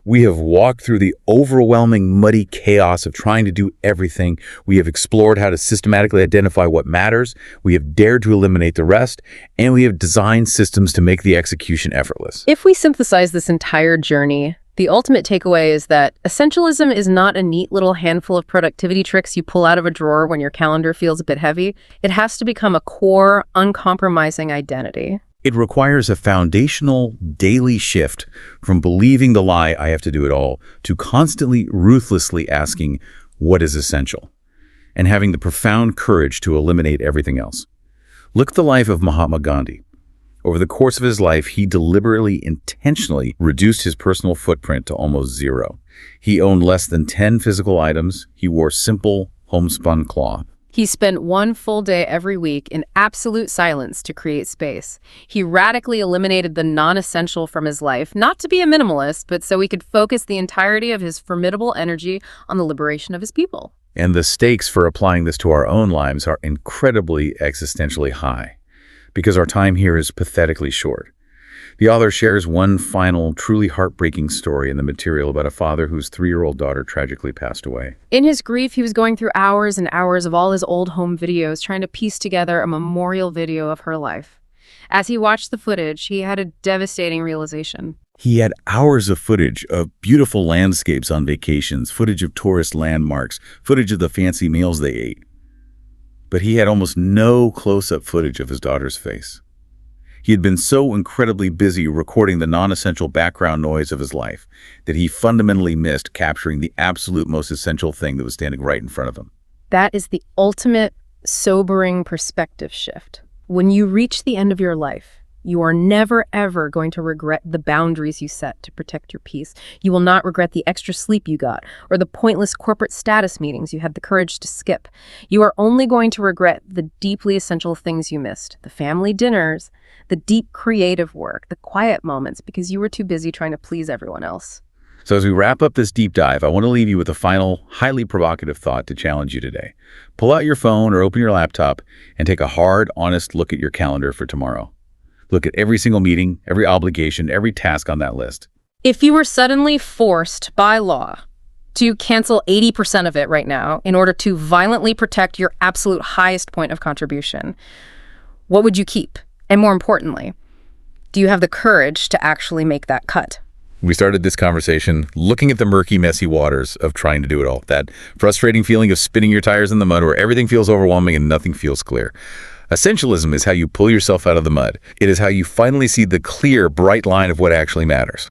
We have walked through the overwhelming, muddy chaos of trying to do everything. We have explored how to systematically identify what matters. We have dared to eliminate the rest. And we have designed systems to make the execution effortless. If we synthesize this entire journey, the ultimate takeaway is that essentialism is not a neat little handful of productivity tricks you pull out of a drawer when your calendar feels a bit heavy. It has to become a core, uncompromising identity. It requires a foundational daily shift from believing the lie, I have to do it all, to constantly, ruthlessly asking, what is essential? And having the profound courage to eliminate everything else. Look at the life of Mahatma Gandhi. Over the course of his life, he deliberately, intentionally reduced his personal footprint to almost 0. He owned less than 10 physical items. He wore simple, homespun cloth. He spent 1 full day every week in absolute silence to create space. He radically eliminated the non-essential from his life, not to be a minimalist, but so he could focus the entirety of his formidable energy on the liberation of his people. And the stakes for applying this to our own lives are incredibly existentially high, because our time here is pathetically short. The author shares one final, truly heartbreaking story in the material about a father whose 3-year-old daughter tragically passed away. In his grief, he was going through hours and hours of all his old home videos, trying to piece together a memorial video of her life. As he watched the footage, he had a devastating realization. He had hours of footage of beautiful landscapes on vacations, footage of tourist landmarks, footage of the fancy meals they ate. But he had almost no close-up footage of his daughter's face. He had been so incredibly busy recording the non-essential background noise of his life that he fundamentally missed capturing the absolute most essential thing that was standing right in front of him. That is the ultimate sobering perspective shift. When you reach the end of your life, You are never, ever going to regret the boundaries you set to protect your peace. You will not regret the extra sleep you got or the pointless corporate status meetings you had the courage to skip. You are only going to regret the deeply essential things you missed, the family dinners, the deep creative work, the quiet moments, because you were too busy trying to please everyone else. So as we wrap up this deep dive, I want to leave you with a final, highly provocative thought to challenge you today. Pull out your phone or open your laptop and take a hard, honest look at your calendar for tomorrow. Look at every single meeting, every obligation, every task on that list. If you were suddenly forced by law to cancel 80% of it right now in order to violently protect your absolute highest point of contribution, what would you keep? And more importantly, do you have the courage to actually make that cut? We started this conversation looking at the murky, messy waters of trying to do it all. That frustrating feeling of spinning your tires in the mud where everything feels overwhelming and nothing feels clear. Essentialism is how you pull yourself out of the mud. It is how you finally see the clear, bright line of what actually matters.